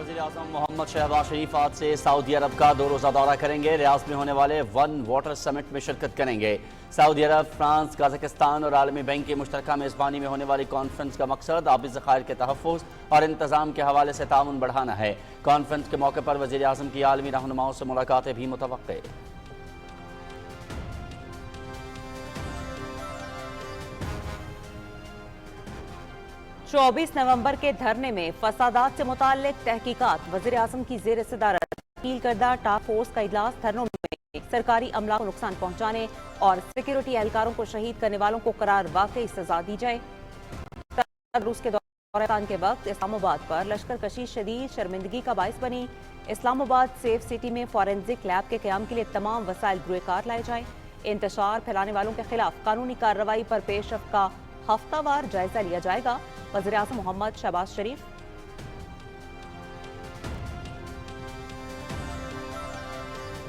वज़ीर-ए-आज़म मोहम्मद शहबाज शरीफ आज से सऊदी अरब का 2 रोज़ा दौरा करेंगे। रियाद में होने वाले वन वाटर समिट में शिरकत करेंगे। सऊदी अरब, फ्रांस, कजाकिस्तान और आलमी बैंक की मुश्तरका मेज़बानी में होने वाली कॉन्फ्रेंस का मकसद आबी ज़खायर के तहफ़्फ़ुज़ और इंतज़ाम के हवाले से ताउन बढ़ाना है। कॉन्फ्रेंस के मौके पर वज़ीर-ए-आज़म की आलमी रहनुमाओं से मुलाकातें भी मुतवक्के। 24 नवंबर के धरने में फसादात से मुताल्लिक तहकीकात। वज़ीर-ए-आज़म की ज़ेर सदारत तश्कील करदा टास्क फोर्स का इजलास। धरनों में सरकारी अमला को नुकसान पहुँचाने और सिक्योरिटी एहलकारों को शहीद करने वालों को करार वाकई सजा दी जाए। रूस के दौरान के वक्त इस्लामाबाद पर लश्कर कशी शदीद शर्मिंदगी का बाइस बनी। इस्लामाबाद सेफ सिटी में फॉरेंसिक लैब के क़याम के लिए तमाम वसाइल गुरेकार लाए जाए। इंतशार फैलाने वालों के खिलाफ कानूनी कार्रवाई पर पेशरफ का हफ्तावार जायजा लिया जाएगा। वज़ीर-ए-आज़म मोहम्मद शहबाज शरीफ।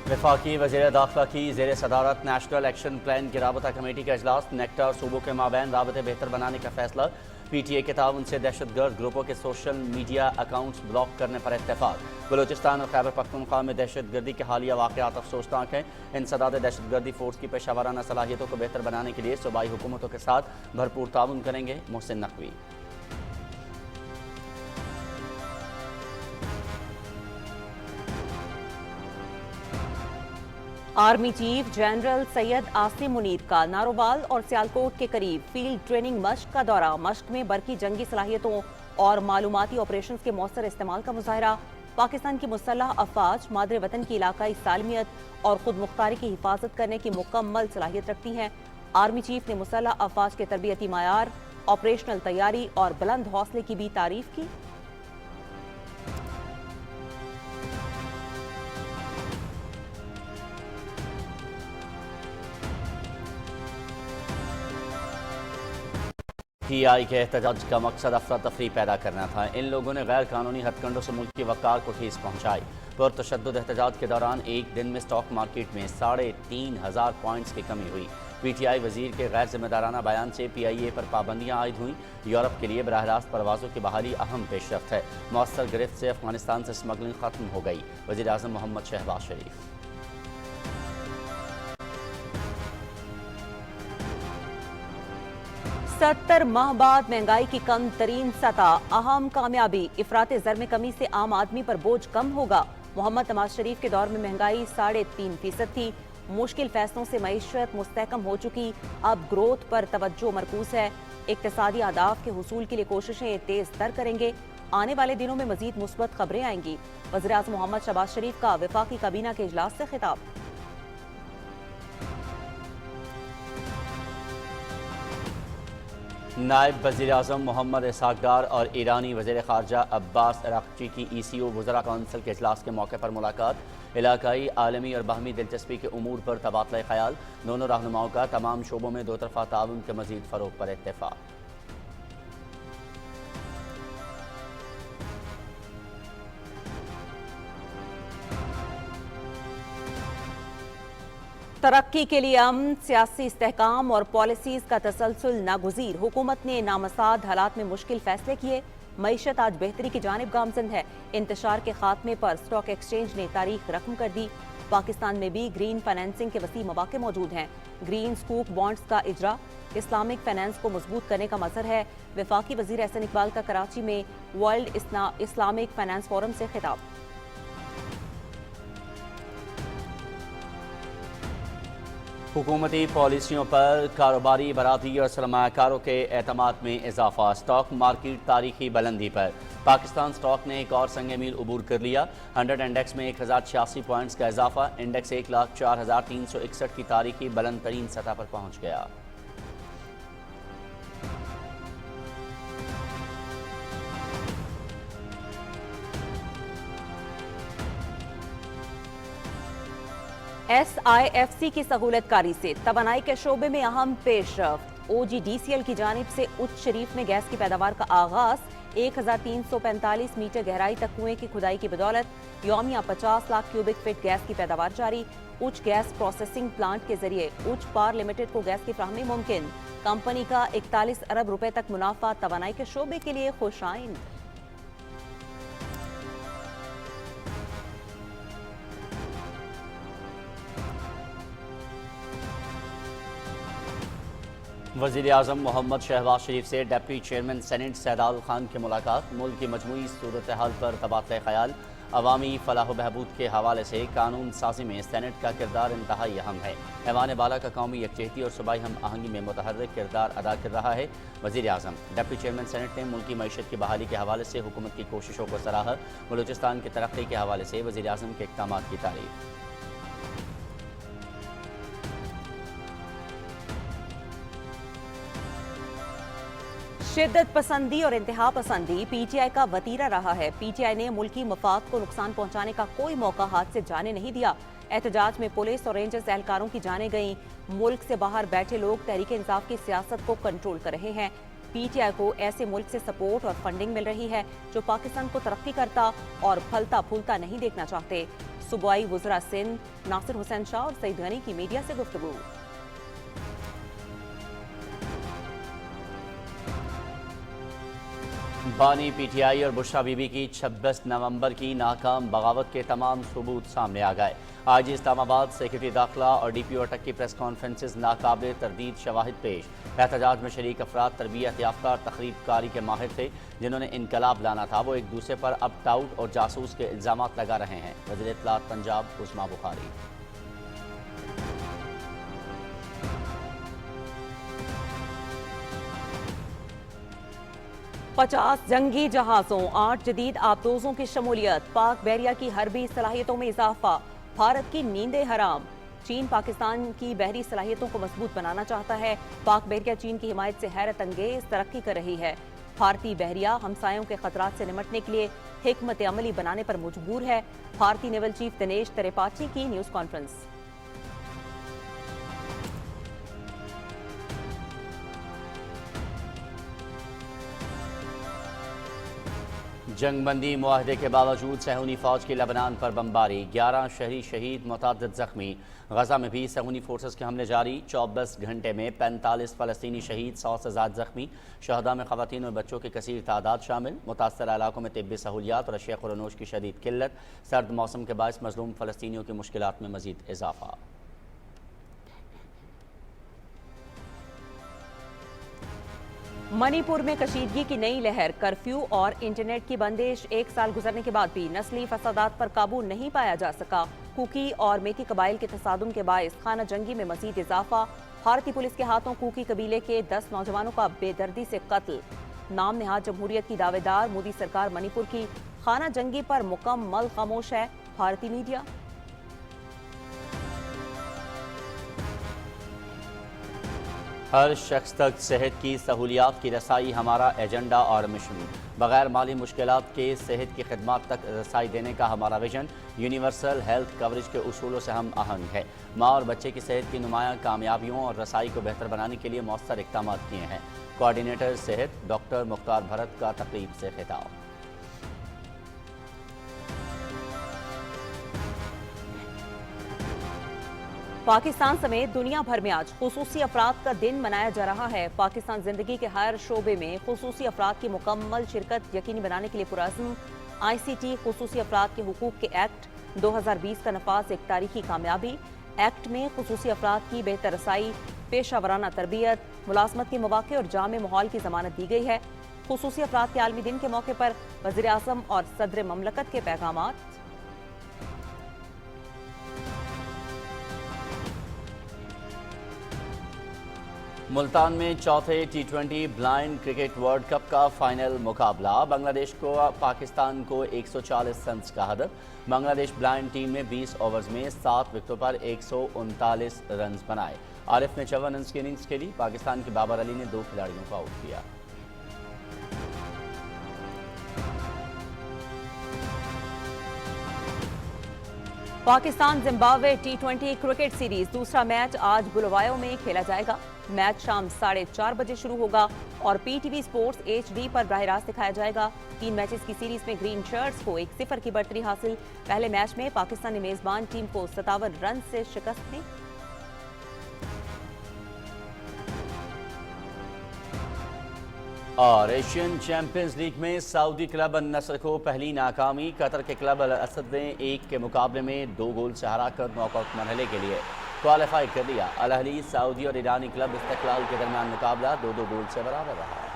वफाकी वज़ीर दाखिला की ज़ेर सदारत नेशनल एक्शन प्लान की राबता कमेटी का इजलास। नेक्टा और सूबों के माबैन राबते बेहतर बनाने का फैसला। PTA के ताउन से दहशतगर्द ग्रुपों के सोशल मीडिया अकाउंट्स ब्लॉक करने पर इत्तेफाक। बलूचिस्तान और खैबर पख्तूनख्वा में दहशतगर्दी के हालिया वाक़यात अफसोसनाक हैं। इंसदाद दहशतगर्दी फोर्स की पेशावराना सलाहियतों को बेहतर बनाने के लिए सूबाई हुकूमतों के साथ भरपूर ताउन करेंगे Mohsin Naqvi. Army chief general Syed Asim Munir का नारोवाल और सियालकोट के करीब फील्ड ट्रेनिंग मश्क का दौरा। मश्क में बरकी जंगी सलाहियतों और मालूमाती ऑपरेशन के मौसर इस्तेमाल का मुजाहरा। पाकिस्तान की मुसल्लह अफवाज मादरे वतन की इलाकाई सालमियत और खुद मुख्तारी की हिफाजत करने की मुकम्मल सलाहियत रखती हैं। आर्मी चीफ ने मुसल्लह अफवाज के तरबियती मायार, ऑपरेशनल तैयारी और बुलंद हौसले की भी तारीफ की। PI के एहतजाज का मकसद अफरा तफरी पैदा करना था। इन लोगों ने गैर कानूनी हथकंडों से मुल्क की वक़ार को ठेस पहुँचाई। पुरतशद्दुद एहतजाज के दौरान एक दिन में स्टॉक मार्केट में 3,500 पॉइंट्स की कमी हुई। PTI वजीर के गैर जिम्मेदाराना बयान से PIA पर पाबंदियाँ आयद हुई। यूरोप के लिए बराह रास्त परवाज़ों की बहाली अहम पेशरफ्त है। मौसर गिरफ्त से अफगानिस्तान से स्मगलिंग खत्म हो गई। वज़ीर-ए-आज़म मोहम्मद शहबाज शरीफ। 70 माह बाद महंगाई की कम तरीन सतह। अहम कामयाबी। इफरात ज़र में कमी से आम आदमी पर बोझ कम होगा। मोहम्मद नवाज शरीफ के दौर में महंगाई 3.5% थी। मुश्किल फैसलों से मईशत मुस्तहकम हो चुकी। अब ग्रोथ पर तवज्जो मरकूज है। इक्तिसादी अहदाफ के हुसूल के लिए कोशिशें तेज तर करेंगे। आने वाले दिनों में मजीद मुस्बत खबरें आएंगी। वज़ीर-ए-आज़म मोहम्मद शहबाज शरीफ का वफाकी काबीना के इजलास से खिताब। नायब वज़ीर-ए-आज़म मोहम्मद इसहाक़ डार और ईरानी वज़ीर ख़ारजा अब्बास अराक़ची की ECO वज़रा कौंसिल के इजलास के मौके पर मुलाकात। इलाकाई, आलमी और बाहमी दिलचस्पी के उमूर पर तबादला ख़याल। दोनों रहनुमाओं का तमाम शोबों में दो तरफ़ा ताउन के मज़ीद फ़रोग़ पर इत्तेफ़ाक़। तरक्की के लिए अमन, सियासी इस्तेहकाम और पॉलिसीज का तसलसल नागुज़ीर। हुकूमत ने नामसाद हालात में मुश्किल फैसले किए। मईशत आज बेहतरी की जानिब गामजन है। इंतशार के खात्मे पर स्टॉक एक्सचेंज ने तारीख रकम कर दी। पाकिस्तान में भी ग्रीन फाइनेंसिंग के वसी मौके मौजूद हैं। ग्रीन स्कूप बॉन्ड्स का इजरा इस्लामिक फाइनेंस को मजबूत करने का मजहर है। वफाकी वजीर एहसन इकबाल का कराची में वर्ल्ड इस्लामिक फाइनेंस फोरम से खिताब। हुकूमती पॉलिसियों पर कारोबारी बरादरी और सरमायाकारों के एतमाद में इजाफा। स्टॉक मार्केट तारीखी बुलंदी पर। पाकिस्तान स्टॉक ने एक और संग मील उबूर कर लिया। 100 इंडेक्स में 1086 पॉइंट्स का इजाफा। इंडेक्स 1,04,361 की तारीखी बुलंद तरीन सतह पर पहुँच गया। SIFC की सहूलतकारी से तवानाई के शोबे में अहम पेशरफ्त। OGDCL की जानिब से उच्च शरीफ में गैस की पैदावार का आगाज। 1345 मीटर गहराई तक कुएं की खुदाई की बदौलत यौमिया 50 लाख क्यूबिक फीट गैस की पैदावार जारी। उच्च गैस प्रोसेसिंग प्लांट के जरिए उच्च पावर लिमिटेड को गैस की फ्राहमी मुमकिन। कंपनी का 41 अरब रुपए तक मुनाफा तवानाई के शोबे के लिए खुशाइन। वज़ीर आज़म मोहम्मद शहबाज शरीफ से डिप्टी चेयरमैन सेनेट सैदाल खान की मुलाकात। मुल्क की मजमूई सूरत हाल पर तबादला ख्याल। अवामी फलाह बहबूद के हवाले से कानून साजी में सेनेट का किरदार इंतहाई अहम है। ऐवान बाला का कौमी यकजहती और सूबाई हम आहंगी में मुतहर्रिक किरदार अदा कर रहा है। वज़ीर आज़म डिप्टी चेयरमैन सेनेट ने मुल्की मईशत की बहाली के हवाले से हुकूमत की कोशिशों को सराहा। बलूचिस्तान की तरक्की के हवाले से वज़ीर आज़म के इक़दामात की तारीफ। शिद्दत पसंदी और इंतहा पसंदी पीटीआई का वतीरा रहा है। पीटीआई ने मुल्की मफाद को नुकसान पहुंचाने का कोई मौका हाथ से जाने नहीं दिया। एहतजाज में पुलिस और रेंजर्स एहलकारों की जानें गईं। मुल्क से बाहर बैठे लोग तहरीक इंसाफ की सियासत को कंट्रोल कर रहे हैं। पीटीआई को ऐसे मुल्क से सपोर्ट और फंडिंग मिल रही है जो पाकिस्तान को तरक्की करता और फलता फूलता नहीं देखना चाहते। सूबाई वज़रा सिंध नासिर हुसैन शाह और सईद गनी की मीडिया से गुफ्तगू। बानी पीटीआई और बुशरा बीबी की 26 नवंबर की नाकाम बगावत के तमाम सबूत सामने आ गए। आज इस्लामाबाद सेक्रेटरी दाखिला और डीपीओ अटक की प्रेस कॉन्फ्रेंसेस नाकाबिल तरदीद शवाहिद पेश। एहतजाज में शरीक अफराद तरबियत याफ्ता और तखरीब कारी के माहिर थे जिन्होंने इनकलाब लाना था। वो एक दूसरे पर अब टाउट और जासूस के इल्ज़ाम लगा रहे हैं। वज़ीर इत्तलात पंजाब उस्मा बुखारी। 50 जंगी जहाज़ों 8 जदीद आबदोजों की शमूलियत। पाक बहरिया की हरबी सलाहियतों में इजाफा। भारत की नींदें हराम। चीन पाकिस्तान की बहरी सलाहियतों को मजबूत बनाना चाहता है। पाक बहरिया चीन की हिमायत से हैरत अंगेज तरक्की कर रही है। भारतीय बहरिया हमसायों के खतरात से निमटने के लिए हिकमत अमली बनाने पर मजबूर है। भारतीय नेवल चीफ दिनेश त्रिपाठी की न्यूज कॉन्फ्रेंस। जंगबंदी मुआहदे के बावजूद सहूनी फौज की लबनान पर बमबारी। 11 शहरी शहीद, मुतअद्दिद जख्मी। गजा में भी सहूनी फोर्सेस के हमले जारी। 24 घंटे में 45 फ़लस्तीनी शहीद, 100 से ज़्यादा जख्मी। शहदा में ख़वातीन और बच्चों की कसीर तादाद शामिल। मुतासर इलाकों में तिब्बी सहूलियात और अशिया खुरनोश की शदीद किल्लत। सर्द मौसम के बायस मजलूम फ़लस्तीनियों की मुश्किलात में मज़ीद इजाफा। मणिपुर में कशीदगी की नई लहर। कर्फ्यू और इंटरनेट की बंदिश। 1 साल गुजरने के बाद भी नस्ली फसादात पर काबू नहीं पाया जा सका। कुकी और मेती कबाइल के तसादुम के बायस खाना जंगी में मजीद इजाफा। भारतीय पुलिस के हाथों कुकी कबीले के 10 नौजवानों का बेदर्दी से कत्ल। नाम नेहाद जमहूरियत की दावेदार मोदी सरकार मणिपुर की खाना जंगी पर मुकम्मल खामोश है। भारतीय मीडिया। हर शख्स तक सेहत की सहूलियात की रसाई हमारा एजेंडा और मिशन। बगैर माली मुश्किलात के सेहत की खदमात तक रसाई देने का हमारा विजन। यूनिवर्सल हेल्थ कवरेज के उसूलों से हम आहंग है। माँ और बच्चे की सेहत की नुमायाँ कामयाबियों और रसाई को बेहतर बनाने के लिए मौसर इक़दाम किए हैं। कोऑर्डिनेटर सेहत डॉक्टर मुख्तार भरत का तकरीब से खिताब। पाकिस्तान समेत दुनिया भर में आज खुसूसी अफराद का दिन मनाया जा रहा है। पाकिस्तान जिंदगी के हर शोबे में खुसूसी अफराद की मुकम्मल शिरकत यकीनी बनाने के लिए पुरअज़्म। ICT खुसूसी अफराद के हुकूक के एक्ट 2020 का नफाज एक तारीखी कामयाबी। एक्ट में खुसूसी अफराद की बेहतर रसाई, पेशा वराना तरबियत, मुलाजमत के मौके और जामे माहौल की जमानत दी गई है। खुसूसी अफराद के आलमी दिन के मौके पर वज़ीर आज़म और सदर ममलकत के पैगामात। मुल्तान में चौथे T20 blind cricket world cup का फाइनल मुकाबला। बांग्लादेश को पाकिस्तान को 140 रन्स का हदफ। बांग्लादेश ब्लाइंड टीम ने 20 ओवर्स में 7 विकेटों पर 139 रन्स बनाए। आरिफ ने 54 रन्स की इनिंग्स खेली। पाकिस्तान के बाबर अली ने 2 खिलाड़ियों को आउट किया। Pakistan Zimbabwe T20 cricket series दूसरा मैच आज बुलवायो में खेला जाएगा। मैच शाम 4:30 बजे शुरू होगा और PTV स्पोर्ट्स HD पर बराह रास्त दिखाया जाएगा। 3 मैचेस की सीरीज में ग्रीन शर्ट्स को 1-0 की बढ़तरी हासिल। पहले मैच में पाकिस्तान ने मेजबान टीम को 57 रन से शिकस्त दी। और एशियन चैंपियंस लीग में सऊदी क्लब अल नसर को पहली नाकामी। कतर के क्लब अल असद ने 1 के मुकाबले में 2 गोल से हराकर नॉकआउट मरहले के लिए क्वालिफाई कर लिया। अल अहली, सऊदी और ईरानी क्लब इस्तिक्लाल के दरमियान मुकाबला 2-2 गोल से बराबर रहा।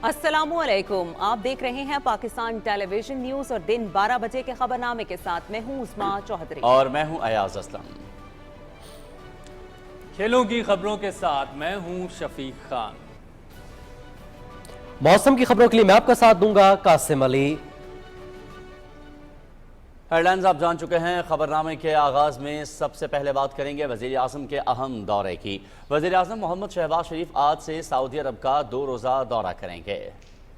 अस्सलामुअलैकुम, आप देख रहे हैं पाकिस्तान टेलीविजन न्यूज और दिन 12 बजे के खबरनामे के साथ मैं हूं उस्मा चौधरी और मैं हूं अयाज असलम। खेलों की खबरों के साथ मैं हूं शफीक खान। मौसम की खबरों के लिए मैं आपका साथ दूंगा कासिम अली। हेडलाइंस आप जान चुके हैं। खबरनामे के आगाज में सबसे पहले बात करेंगे वजीर आजम के अहम दौरे की। वजीर आजम मोहम्मद शहबाज शरीफ आज से सऊदी अरब का 2 रोज़ा दौरा करेंगे।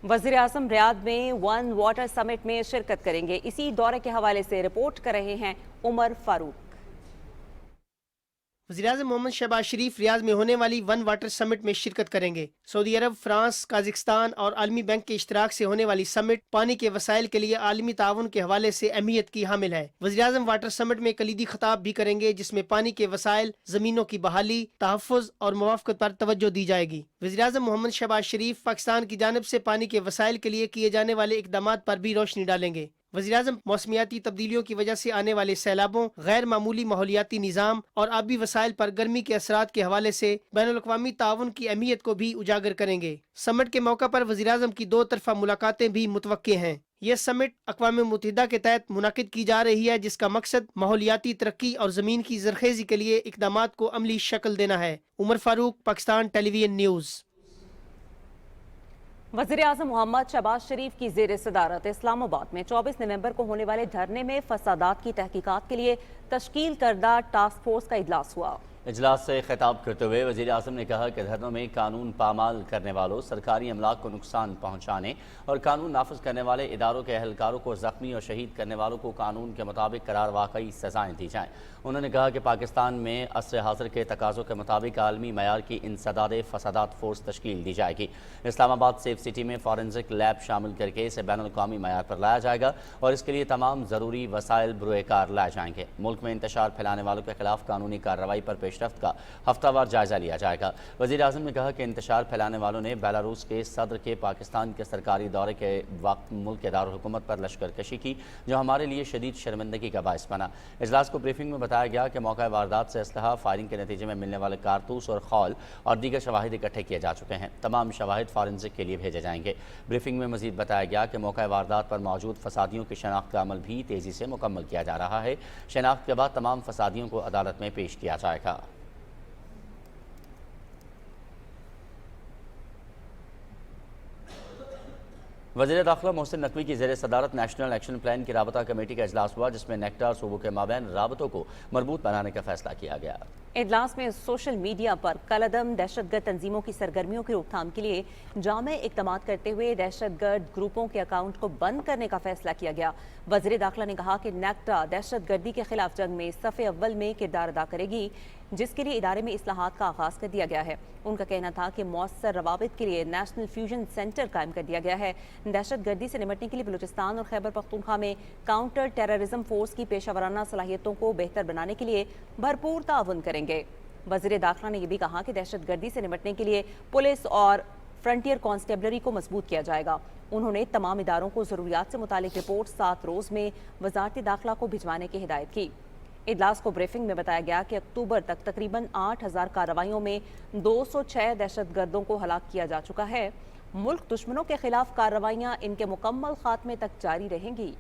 वजीर आजम रियाद में वन वाटर समिट में शिरकत करेंगे। इसी दौरे के हवाले से रिपोर्ट कर रहे हैं उमर फारूक। वज़ीर-ए-आज़म मोहम्मद शहबाज शरीफ रियाद में होने वाली वन वाटर समिट में शिरकत करेंगे। सऊदी अरब, फ्रांस, काज़ाकिस्तान और आलमी बैंक के इश्तराक से होने वाली समिट पानी के वसाइल के लिए आलमी ताउन के हवाले से अहमियत की हामिल है। वज़ीर-ए-आज़म वाटर समिट में कलीदी खिताब भी करेंगे, जिसमें पानी के वसाइल, जमीनों की बहाली, तहफ़्फ़ुज़ और मुवाफ़क़त पर तवज्जो दी जाएगी। वज़ीर-ए-आज़म मोहम्मद शहबाज शरीफ पाकिस्तान की जानिब से पानी के वसाइल के लिए किए जाने वाले इक़दामात पर भी रोशनी डालेंगे। वज़ीर-ए-आज़म मौसमियाती तब्दीलियों की वजह से आने वाले सैलाबों, गैर मामूली माहौलियाती निज़ाम और आबी वसाइल पर गर्मी के असरात के हवाले से बैनुल-अक़वामी ताउन की अहमियत को भी उजागर करेंगे। समिट के मौका पर वज़ीर-ए-आज़म की 2 तरफ़ा मुलाकातें भी मुतवक्के हैं। यह समिट अक़वाम मुत्तहिदा के तहत मुनाकिद की जा रही है, जिसका मकसद माहौलियाती तरक्की और ज़मीन की ज़रख़ेज़ी के लिए इक़दामात को अमली शक्ल देना है। Umar Farooq, Pakistan television news. वज़ीर आज़म मोहम्मद शहबाज शरीफ की ज़ेर सदारत इस्लामाबाद में 24 नवंबर को होने वाले धरने में फसादात की तहकीकात के लिए तश्कील करदा टास्क फोर्स का इजलास हुआ। इजलास से खिताब करते हुए वज़ीर आज़म ने कहा कि धरनों में कानून पामाल करने वालों, सरकारी अमलाक को नुकसान पहुँचाने और कानून नाफिज करने वाले इदारों के अहलकारों को ज़ख्मी और शहीद करने वालों को कानून के मुताबिक करार वाकई सज़ाएँ दी जाएँ। उन्होंने कहा कि पाकिस्तान में असर हाज़िर के तकाज़ों के मुताबिक आलमी मयार की इंसदाद फसादात फोर्स तश्कील दी जाएगी। इस्लामाबाद सेफ सिटी में फॉरेंसिक लैब शामिल करके इसे बैनुल-अक़वामी मयार पर लाया जाएगा और इसके लिए तमाम ज़रूरी वसाइल बुरुएकार लाए जाएंगे। मुल्क में इंतशार फैलाने वालों के खिलाफ कानूनी कार्रवाई पर पेशरफ्त का हफ्तावार जायजा लिया जाएगा। वज़ीर आज़म ने कहा कि इंतशार फैलाने वालों ने बेलारूस के सदर के पाकिस्तान के सरकारी दौरे के वक्त मुल्क के दारुल हुकूमत पर लश्कर कशी की, जो हमारे लिए शदीद शर्मिंदगी का बायस बना। इजलास को ब्रीफिंग में बताया गया कि मौका वारदात से असलहा, फायरिंग के नतीजे में मिलने वाले कारतूस और खौल और दीगर शवाहिद इकट्ठे किए जा चुके हैं। तमाम शवाहिद फॉरेंसिक के लिए भेजे जाएंगे। ब्रीफिंग में मजीद बताया गया कि मौका वारदात पर मौजूद फसादियों की शनाख्त का अमल भी तेज़ी से मुकम्मल किया जा रहा है। शनाख्त के बाद तमाम फसादियों को अदालत में पेश किया जाएगा। वज़ीर दाखिला मोहसिन नकवी की ज़ेर सदारत नेशनल एक्शन प्लान की राबता कमेटी का इजलास हुआ, जिसमें नेक्टार सूबों के माबैन राबतों को मरबूत बनाने का फैसला किया गया। इजलास में सोशल मीडिया पर कलअदम दहशतगर्द तंजीमों की सरगर्मियों की रोकथाम के लिए जामे इक़दाम करते हुए दहशतगर्द ग्रुपों के अकाउंट को बंद करने का फैसला किया गया। वज़ीर दाखिला ने कहा कि नेक्टा दहशतगर्दी के खिलाफ जंग में सफ़े अव्वल में किरदार अदा करेगी, जिसके लिए इदारे में इस्लाहात का आगाज़ कर दिया गया है। उनका कहना था कि मौसर रवाबित के लिए नेशनल फ्यूजन सेंटर कायम कर दिया गया है। दहशतगर्दी से निपटने के लिए बलूचिस्तान और खैबर पख्तूनख्वा में काउंटर टेररिज्म फोर्स की पेशावराना सलाहियतों को बेहतर बनाने के लिए भरपूर ताउन करेंगे। वज़ीर दाखिला ने यह भी कहा कि दहशतगर्दी से निपटने के लिए पुलिस और फ्रंटियर कांस्टेबलरी को मजबूत किया जाएगा। उन्होंने तमाम इदारों को ज़रूरियात से मुतालिक रिपोर्ट 7 रोज़ में वज़ारत दाखिला को भिजवाने की हिदायत की। इजलास को ब्रीफिंग में बताया गया कि अक्टूबर तक तकरीबन 8000 कार्रवाइयों में 206 दहशतगर्दों को हलाक किया जा चुका है। मुल्क दुश्मनों के खिलाफ कार्रवाइयां इनके मुकम्मल खात्मे तक जारी रहेंगी।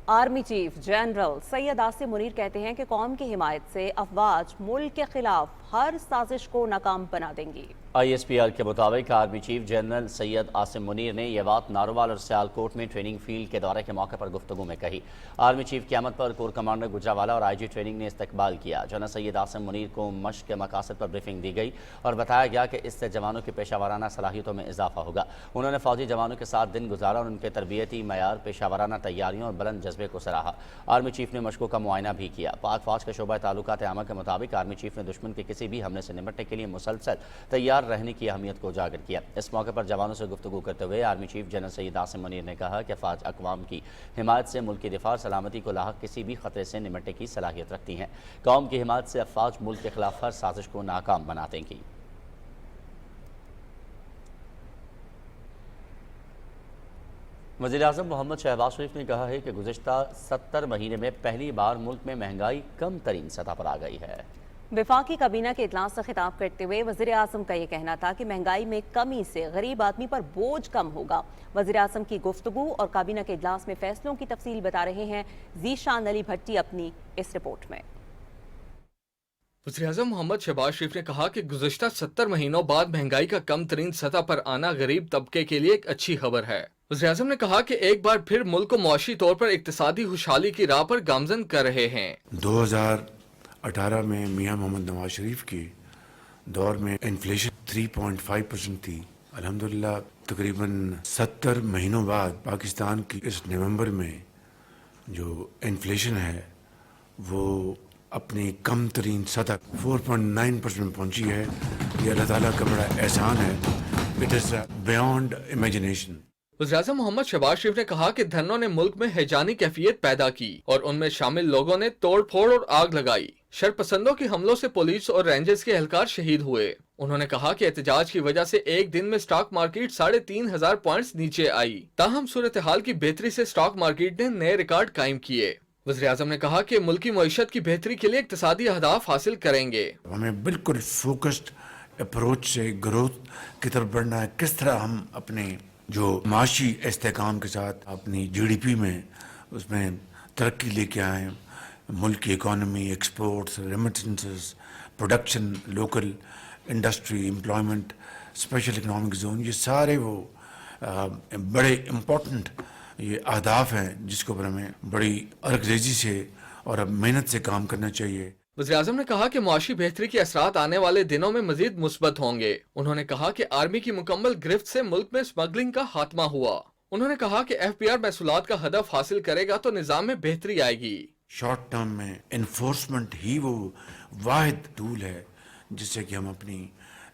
Army chief general Syed Asim Munir कहते हैं कि कौम की हिमायत से अफवाज मुल्क के खिलाफ हर साजिश को नाकाम बना देंगी। ISPR के मुताबिक army chief general Syed Asim Munir ने यह बात नारोवाल और सियालकोट में ट्रेनिंग फील्ड के दौरे के मौके पर गुफ्तगू में कही। आर्मी चीफ की आमद पर कोर कमांडर गुजरावाला और IG ट्रेनिंग ने इस्तकबाल किया। जनरल सैयद आसिम मुनीर को मश्क के मकासद पर ब्रीफिंग दी गई और बताया गया कि इससे जवानों की पेशावराना सलाहियतों में इजाफा होगा। उन्होंने फौजी जवानों के साथ दिन गुजारा और उनके तरबियती मयार, पेशावराना तैयारियों और बुलंद जज्बे जज्बे को सराहा। आर्मी चीफ ने मशकों का मुआयना भी किया। पाक फौज के शोबा ताल्लुकात आमा के मुताबिक आर्मी चीफ ने दुश्मन के किसी भी हमले से निपटने के लिए मुसलसल तैयार रहने की अहमियत को उजागर किया। इस मौके पर जवानों से गुफ्तगू करते हुए army chief general Syed Asim Munir ने कहा कि फ़ौज अक़वाम की हिमायत से मुल्क की दिफा और सलामती को लाहक किसी भी खतरे से निपटने की सलाहियत रखती हैं। कौम की हिमायत से फ़ौज मुल्क के खिलाफ हर साजिश को नाकाम बना देंगी। वज़ीर-ए-आज़म मोहम्मद शहबाज शरीफ ने कहा है कि गुज़िश्ता 70 महीने में पहली बार मुल्क में महंगाई कम तरीन सतह पर आ गई है। वफाकी काबीना के इजलास से खिताब करते हुए वज़ीर आज़म का ये कहना था कि महंगाई में कमी से गरीब आदमी पर बोझ कम होगा। वज़ीर आज़म की गुफ्तगू और काबीना के इजलास में फैसलों की तफसील बता रहे हैं ज़ीशान अली भट्टी अपनी इस रिपोर्ट में। वज़ीर-ए-आज़म मोहम्मद शहबाज शरीफ ने कहा कि गुज़िश्ता 70 महीनों बाद महंगाई का कम तरीन सतह पर आना गरीब तबके के लिए एक अच्छी खबर है। वज़ीर-ए-आज़म ने कहा कि एक बार फिर मुल्क को मुआशी तौर पर इक्तिसादी खुशहाली की राह पर गामजन कर रहे हैं। 2018 में मियां मोहम्मद नवाज शरीफ के दौर में इन्फ्लेशन 3.5% थी। अल्हम्दुलिल्लाह तकरीबन 70 महीनों बाद पाकिस्तान की इस नवंबर में जो इन्फ्लेशन है वो अपनी कम तरीन सतह 4.9% पहुंची है। ये अल्लाह ताला का बड़ा एहसान है। It is beyond imagination. वज़ीर-ए-आज़म मोहम्मद शहबाज शरीफ ने कहा कि धरनों ने मुल्क में हैजानी कैफियत पैदा की और उनमें शामिल लोगों ने तोड़ फोड़ और आग लगाई। शरपसंदों के हमलों से पुलिस और रेंजर्स के एहलकार शहीद हुए। उन्होंने कहा कि एहतजाज की वजह से एक दिन में स्टॉक मार्केट 3,500 पॉइंट्स नीचे आई। ताहम सूरत हाल की बेहतरी से स्टॉक मार्केट ने नए रिकॉर्ड कायम किए। वज़ीर-ए-आज़म ने कहा कि मुल्की मईशत की बेहतरी के लिए इक्तिसादी अहदाफ हासिल करेंगे। हमें बिल्कुल फोकस्ड अप्रोच से ग्रोथ की तरफ बढ़ना है। किस तरह हम अपने जो माशी इस्तेहकाम के साथ अपनी GDP में उसमें तरक्की लेके आए, मुल्क की economy, exports, remittances, production, local industry, employment, special economic zone, ये सारे वो बड़े इम्पोर्टेंट ये अहदाफ हैं जिसके ऊपर हमें बड़ी अर्गरेजी से और अब मेहनत से काम करना चाहिए। वज़ीर-ए-आज़म ने कहा कि मुआशी बेहतरी के असरात आने वाले दिनों में मजीद मुस्बत होंगे। उन्होंने कहा कि आर्मी की मुकम्मल गिरफ्त से मुल्क में स्मगलिंग का खात्मा हुआ। उन्होंने कहा कि FBR महसूलात का हदफ हासिल करेगा तो निज़ाम में बेहतरी आएगी। शॉर्ट टर्म में इन्फोर्समेंट ही वो वाहिद टूल है जिससे कि हम अपनी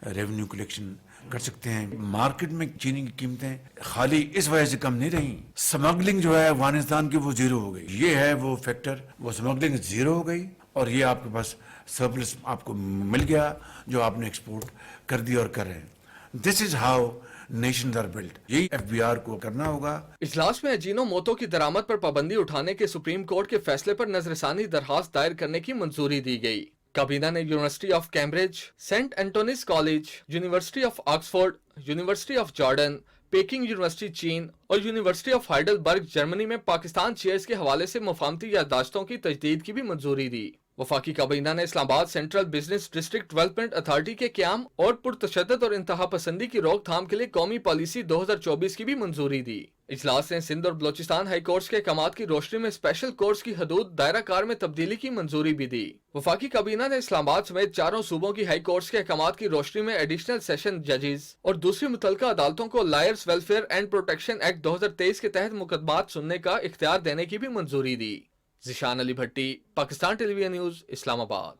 रेवेन्यू कलेक्शन कर सकते हैं। मार्केट में चीनी की कीमतें खाली इस वजह से कम नहीं रही, स्मगलिंग जो है अफगानिस्तान की वो जीरो हो गई। ये है वो फैक्टर, वो स्मगलिंग जीरो हो गई और ये आपके पास सरप्लस आपको मिल गया जो आपने एक्सपोर्ट कर दिया और कर रहे हैं। This is how nations are built. यही FBR को करना होगा। इजलास में अजीनो मोतो की दरामद पर पाबंदी उठाने के सुप्रीम कोर्ट के फैसले पर नजरसानी दरखास्त दायर करने की मंजूरी दी गई। काबीना ने university of Cambridge, Saint Antony's college, university of Oxford, university of Jordan, Peking university चीन और यूनिवर्सिटी ऑफ हाइडलबर्ग जर्मनी में पाकिस्तान चेयर्स के हवाले से मुफाहमती याददाश्तों की तजदीद की भी मंजूरी दी। वफाकी काबीना ने Islamabad central business district development authority के क़याम और पुरतशद्दुद और इंतहा पसंदी की रोकथाम के लिए कौमी पॉलिसी 2024 की भी मंजूरी दी। इजलास ने सिंध और बलोचिस्तान हाई कोर्ट्स के अहकामात की रोशनी में स्पेशल कोर्ट्स की हदूद दायरा कार में तब्दीली की मंजूरी भी दी। वफाकी काबीना ने इस्लामाबाद समेत 4 सूबों की हाई कोर्ट्स के अहकामात की रोशनी में एडिशनल सेशन जजेस और दूसरी मुतल्लिका अदालतों को lawyers welfare and protection act 2023 के तहत मुकदमात सुनने का इख्तियार देने की भी मंजूरी दी। Zeeshan Ali Bhatti, Pakistan television news, Islamabad.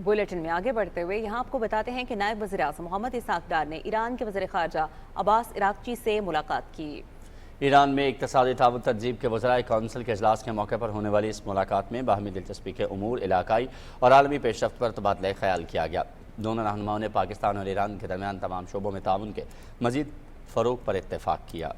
Bulletin में आगे बढ़ते हुए यहाँ आपको बताते हैं कि नायब वज़ीर आज़म मोहम्मद इसाक डार ने ईरान के वज़ीर ख़ारजा अब्बास इराक़ची से मुलाकात की। ईरान में इक़्तिसादी ताउन तंज़ीम के वज़राए कौंसिल के इजलास के मौके पर होने वाली इस मुलाकात में बाहमी दिलचस्पी के उमूर, इलाकाई और आलमी पेशरफ्त पर तबादला ख़याल किया गया। दोनों रहनुमाओं ने पाकिस्तान और ईरान के दरमियान तमाम शोबों में ताउन के मज़ीद फ़रोग़ पर इत्तेफ़ाक़ किया।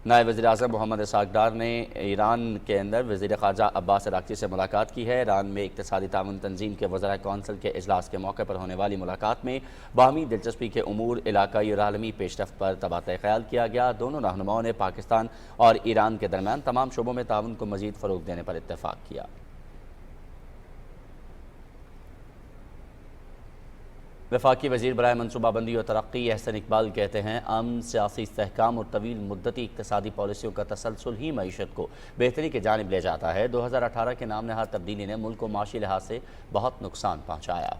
नायब वज़ीर-ए-आज़म मोहम्मद इसाक डार ने ईरान के अंदर वज़ीर ख़ारजा अब्बास इराक़ची से मुलाकात की है। ईरान में इक़्तिसादी ताउन तंज़ीम के वज़राए कौंसिल के इजलास के मौके पर होने वाली मुलाकात में बाहमी दिलचस्पी के उमूर, इलाकाई और आलमी पेशरफ्त पर तबादला ख़याल किया गया। दोनों रहनुमाओं ने पाकिस्तान और ईरान के दरमियान तमाम शोबों में ताउन को मज़ीद फ़रोग़ देने पर इत्तेफ़ाक़ किया। वफाकी वज़ीर बराए मनसूबाबंदी और तरक्की अहसन इकबाल कहते हैं अमन, सियासी इस्तेहकाम और तवील मुद्दती इक़्तिसादी पॉलिसियों का तसलसल ही मईशत को बेहतरी की जानिब ले जाता है। 2018 के नाम नहाद तब्दीली ने मुल्क को माशी लिहाज से बहुत नुकसान पहुँचाया।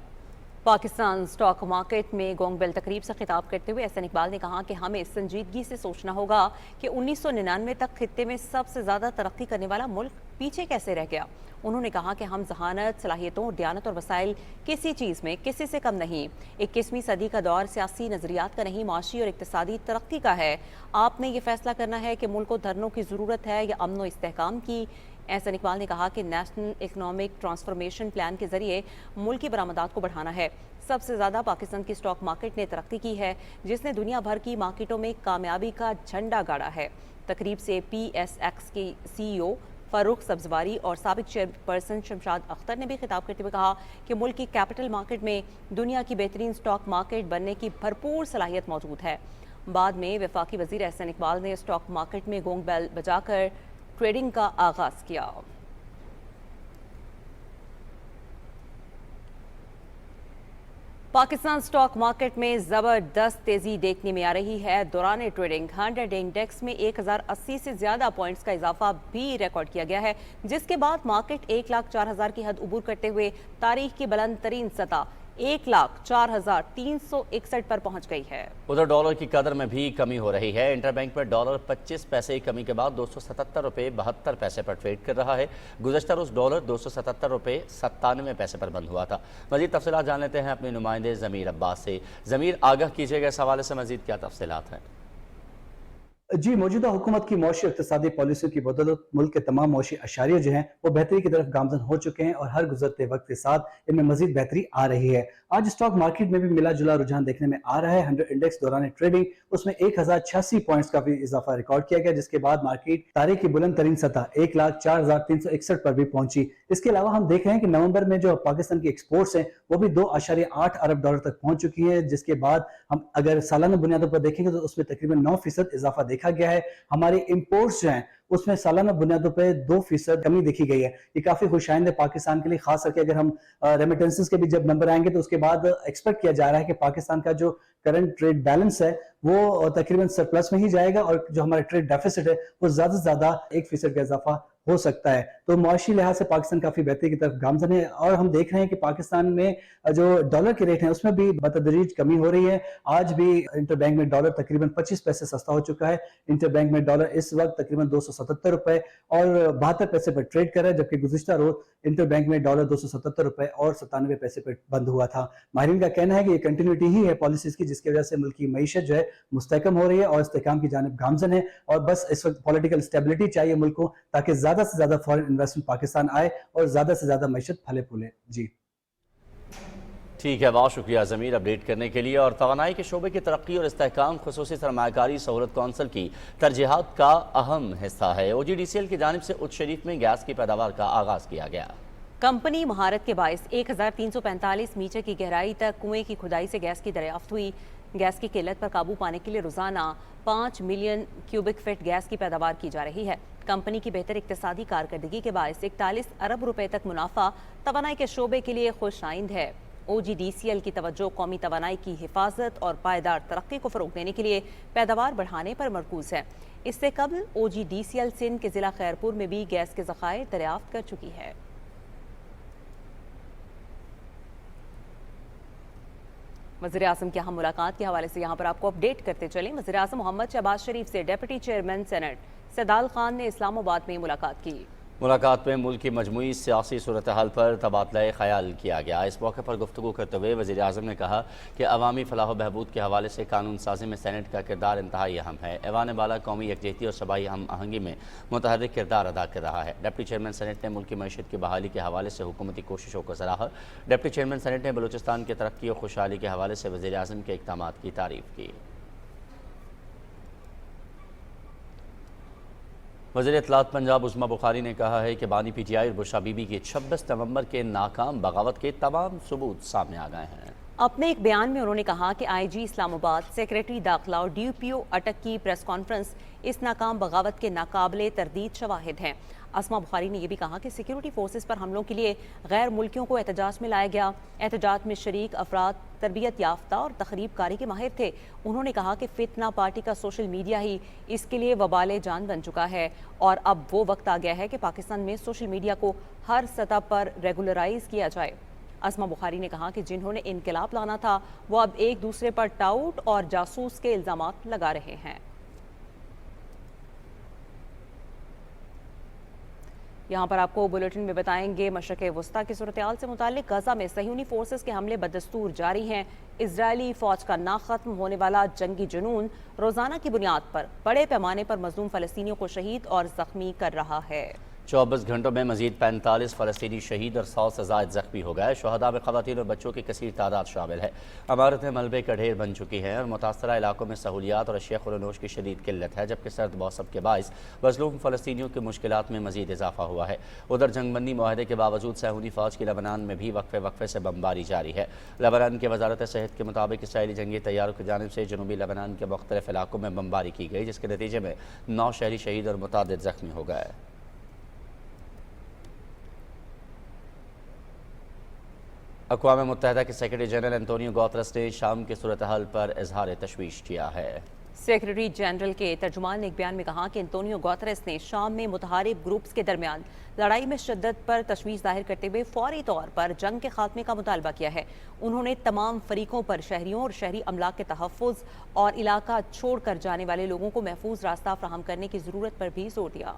पाकिस्तान स्टॉक मार्केट में गोंग बेल तकरीब से खिताब करते हुए एहसन इकबाल ने कहा कि हमें संजीदगी से सोचना होगा कि 1999 तक खित्ते में सबसे ज़्यादा तरक्की करने वाला मुल्क पीछे कैसे रह गया। उन्होंने कहा कि हम जहानत, सलाहियतों, दियानत और वसाइल किसी चीज़ में किसी से कम नहीं। 21वीं सदी का दौर सियासी नज़रियात का नहीं, माशी और इक्तिसादी तरक्की का है। आपने ये फैसला करना है कि मुल्क को धरनों की ज़रूरत है या अमन व इस्तेहकाम की। एहसन इकबाल ने कहा कि नेशनल इकनॉमिक ट्रांसफॉर्मेशन प्लान के जरिए मुल्की बरामदात को बढ़ाना है। सबसे ज़्यादा पाकिस्तान की स्टॉक मार्केट ने तरक्की की है, जिसने दुनिया भर की मार्केटों में कामयाबी का झंडा गाड़ा है। तकरीब से PSX के CEO फारूक सब्जवारी और साबिक चेयरपर्सन शमशाद अख्तर ने भी खिताब करते हुए कहा कि मुल्क की कैपिटल मार्केट में दुनिया की बेहतरीन स्टॉक मार्केट बनने की भरपूर सलाहियत मौजूद है। बाद में वफाकी वजीर एहसन इकबाल ने स्टॉक मार्केट में गोंग बेल बजाकर ट्रेडिंग का आगाज किया। पाकिस्तान स्टॉक मार्केट में जबरदस्त तेजी देखने में आ रही है। दौरान ट्रेडिंग 100 इंडेक्स में 1080 से ज्यादा पॉइंट्स का इजाफा भी रिकॉर्ड किया गया है, जिसके बाद मार्केट 1,04,000 की हद उबूर करते हुए तारीख की बुलंद तरीन सतह 1,04,361 पर पहुंच गई है। उधर डॉलर की कदर में भी कमी हो रही है। इंटरबैंक में डॉलर 25 पैसे की कमी के बाद 277 रुपये 72 पैसे पर ट्रेड कर रहा है। गुज़श्ता रोज डॉलर 277 रुपये 97 पैसे पर बंद हुआ था। मजीद तफसीलात जान लेते हैं अपने नुमाइंदे ज़मीर अब्बास से। ज़मीर, आगाह कीजिएगा इस हवाले से मजीद क्या तफसीलात हैं? जी, मौजूदा हुकूमत की मौशी इक़्तिसादी पॉलिसियों की बदौलत मुल्क के तमाम मौशी अशारिया जो हैं वो बेहतरी की तरफ गामजन हो चुके हैं और हर गुजरते वक्त के साथ इनमें मजीद बेहतरी आ रही है। आज स्टॉक मार्केट में भी मिला जुला रुझान देखने में आ रहा है। 100 इंडेक्स दौरान ट्रेडिंग उसमें 1086 पॉइंट्स का भी इजाफा रिकॉर्ड किया गया, जिसके बाद मार्केट तारीख की बुलंद तरीन सतह 1,04,361 पर भी पहुंची। इसके अलावा हम देख रहे हैं कि नवंबर में जो पाकिस्तान की एक्सपोर्ट्स हैं वो भी 2.8 अरब डॉलर तक पहुंच चुकी है, जिसके बाद हम अगर सालाना बुनियादों पर देखेंगे तो उसमें तकरीबन 9% इजाफा देखा गया है। हमारे इंपोर्ट्स जो हैं उसमें सालाना बुनियादों पर 2% कमी देखी गई है। ये काफी खुशाइंद है पाकिस्तान के लिए, खास करके अगर हम रेमिटेंसेस के भी जब नंबर आएंगे तो उसके बाद एक्सपेक्ट किया जा रहा है कि पाकिस्तान का जो करंट ट्रेड बैलेंस है वो तकरीबन सरप्लस में ही जाएगा और जो हमारा ट्रेड डेफिसिट है वो ज्यादा से ज्यादा 1% का इजाफा हो सकता है। तो मुआशी लिहाज से पाकिस्तान काफी बेहतरी की तरफ गामजन है और हम देख रहे हैं कि पाकिस्तान में जो डॉलर के रेट है उसमें भी बतदरीज कमी हो रही है। आज भी इंटरबैंक में डॉलर तकरीबन 25 पैसे सस्ता हो चुका है। इंटरबैंक में डॉलर इस वक्त तकरीबन 277 रुपए और 72 पैसे पर ट्रेड कर रहा है, जबकि गुज़िश्ता रोज इंटरबैंक में डॉलर 277 रुपए और 97 पैसे पर बंद हुआ था। माहिरीन का कहना है कि ये कंटिन्यूटी ही है पॉलिसीज की, जिसकी वजह से मुल्क की मईशत जो है मुस्तहकम हो रही है और इस्तेहकाम की जानिब गामजन है। और बस इस वक्त पॉलिटिकल स्टेबिलिटी चाहिए मुल्क को, ताकि ज्यादा से ज्यादा फॉरेन इन्वेस्टमेंट पाकिस्तान आए और ज्यादा से ज्यादा मईशत फले फूले। जी ठीक है, बहुत शुक्रिया ज़मीर अपडेट करने के लिए। और तवानाई के शोबे की तरक्की और इस्तेहकाम खुसूसी सरमायाकारी सहूलत कौंसिल की तरजीहात का अहम हिस्सा है। OGDCL की जानिब से उच्च शरीफ में गैस की पैदावार का आगाज किया गया। कंपनी महारत के बायस 1345 मीटर की गहराई तक कुएं की खुदाई से गैस की दरियाफ्त हुई। गैस की किल्लत पर काबू पाने के लिए रोजाना 5 मिलियन क्यूबिक फीट गैस की पैदावार की जा रही है। कंपनी की बेहतर इक्तिसादी कारकर्दगी के बायस 41 अरब रुपए तक मुनाफा तवानाई के शोबे के लिए खुशाइंद है। OGDCL की तवज्जो कौमी तवानाई की हिफाजत और पायदार तरक्की को फरोग देने के लिए पैदावार बढ़ाने पर मरकूज है। इससे कबल OGDCL सिंध के जिला खैरपुर में भी गैस के ज़खायर दरियाफ्त कर चुकी है। वज़ीर-ए-आज़म की अहम मुलाकात के हवाले से यहाँ पर आपको अपडेट करते चलें। वज़ीर-ए-आज़म मोहम्मद शहबाज शरीफ से डिप्टी चेयरमैन सेनेट सदाल खान ने इस्लामाबाद में मुलाकात की। मुलाकात में मुल्क की मजमूई सियासी सूरत हाल पर तबादला ख्याल किया गया। इस मौके पर गुफ्तगू करते हुए वज़ीर-ए-आज़म ने कहा कि अवामी फलाह बहबूद के हवाले से कानून साजी में सेनेट का किरदार इंतहाई अहम है। ऐवान बाला कौमी यकजहती और सबाई हम आहंगी में मुतहर्रिक किरदार अदा कर रहा है। डिप्टी चेयरमैन सेनेट ने मुल्क की मईशत की बहाली के हवाले से हुकूमती कोशिशों को सराहा। डिप्टी चेयरमैन सेनेट ने बलूचिस्तान की तरक्की और खुशहाली के हवाले से वज़ीर-ए-आज़म के इक़दामात की तारीफ़ की। वज़ीर इत्तलात पंजाब उस्मा बुखारी ने कहा है कि बानी PTI और बुशरा बीबी के 26 नवंबर के नाकाम बगावत के तमाम सबूत सामने आ गए हैं। अपने एक बयान में उन्होंने कहा कि IG इस्लामाबाद, सेक्रेटरी दाखिला और DPO अटक की प्रेस कॉन्फ्रेंस इस नाकाम बगावत के नाकाबिले तरदीद शवाहिद हैं। अस्मा बुखारी ने यह भी कहा कि सिक्योरिटी फोर्सेस पर हमलों के लिए गैर मुल्कियों को एहतजाज में लाया गया। एहतजाज में शरीक अफराद तरबियत याफ्ता और तखरीब कारी के माहिर थे। उन्होंने कहा कि फितना पार्टी का सोशल मीडिया ही इसके लिए वबाले जान बन चुका है और अब वो वक्त आ गया है कि पाकिस्तान में सोशल मीडिया को हर सतह पर रेगुलराइज किया जाए। اسما بخاری نے کہا کہ جنہوں نے انقلاب لانا تھا وہ اب ایک دوسرے پر ٹاؤٹ اور جاسوس کے الزامات لگا رہے ہیں۔ یہاں پر آپ کو بلیٹن میں بتائیں گے مشرق وسطی کی صورتحال سے متعلق غزہ میں صہیونی فورسز کے حملے بدستور جاری ہیں۔ اسرائیلی فوج کا نہ ختم ہونے والا جنگی جنون روزانہ کی بنیاد پر بڑے پیمانے پر مظلوم فلسطینیوں کو شہید اور زخمی کر رہا ہے۔ 24 گھنٹوں میں مزید 45 فلسطینی شہید اور 100 سے زائد زخمی ہو گئے۔ شہداء میں خواتین اور بچوں کی کثیر تعداد شامل ہے۔ عمارتیں ملبے کا ڈھیر بن چکی ہیں اور متاثرہ علاقوں میں سہولیات اور اشیاء خورنوش کی شدید قلت ہے، جبکہ سرد موسم کے باعث مظلوم فلسطینیوں کی مشکلات میں مزید اضافہ ہوا ہے۔ ادھر جنگ بندی معاہدے کے باوجود صہیونی فوج کی لبنان میں بھی وقفے سے بمباری جاری ہے۔ لبنان کی وزارت صحت کے مطابق اسرائیلی جنگی طیاروں کی جانب سے جنوبی لبنان کے مختلف علاقوں میں بمباری کی گئی، جس کے نتیجے میں 9 شہری شہید اور متعدد زخمی ہو گئے۔ اقوام متحدہ کے سیکرٹری جنرل انتونیو گوترس نے شام کی صورتحال پر اظہار تشویش کیا ہے۔ سیکرٹری جنرل کے ترجمان نے ایک بیان میں کہا کہ انتونیو گوترس نے شام میں متحارب گروپس کے درمیان لڑائی میں شدت پر تشویش ظاہر کرتے ہوئے فوری طور پر جنگ کے خاتمے کا مطالبہ کیا ہے۔ انہوں نے تمام فریقوں پر شہریوں اور شہری املاک کے تحفظ اور علاقہ چھوڑ کر جانے والے لوگوں کو محفوظ راستہ فراہم کرنے کی ضرورت پر بھی زور دیا۔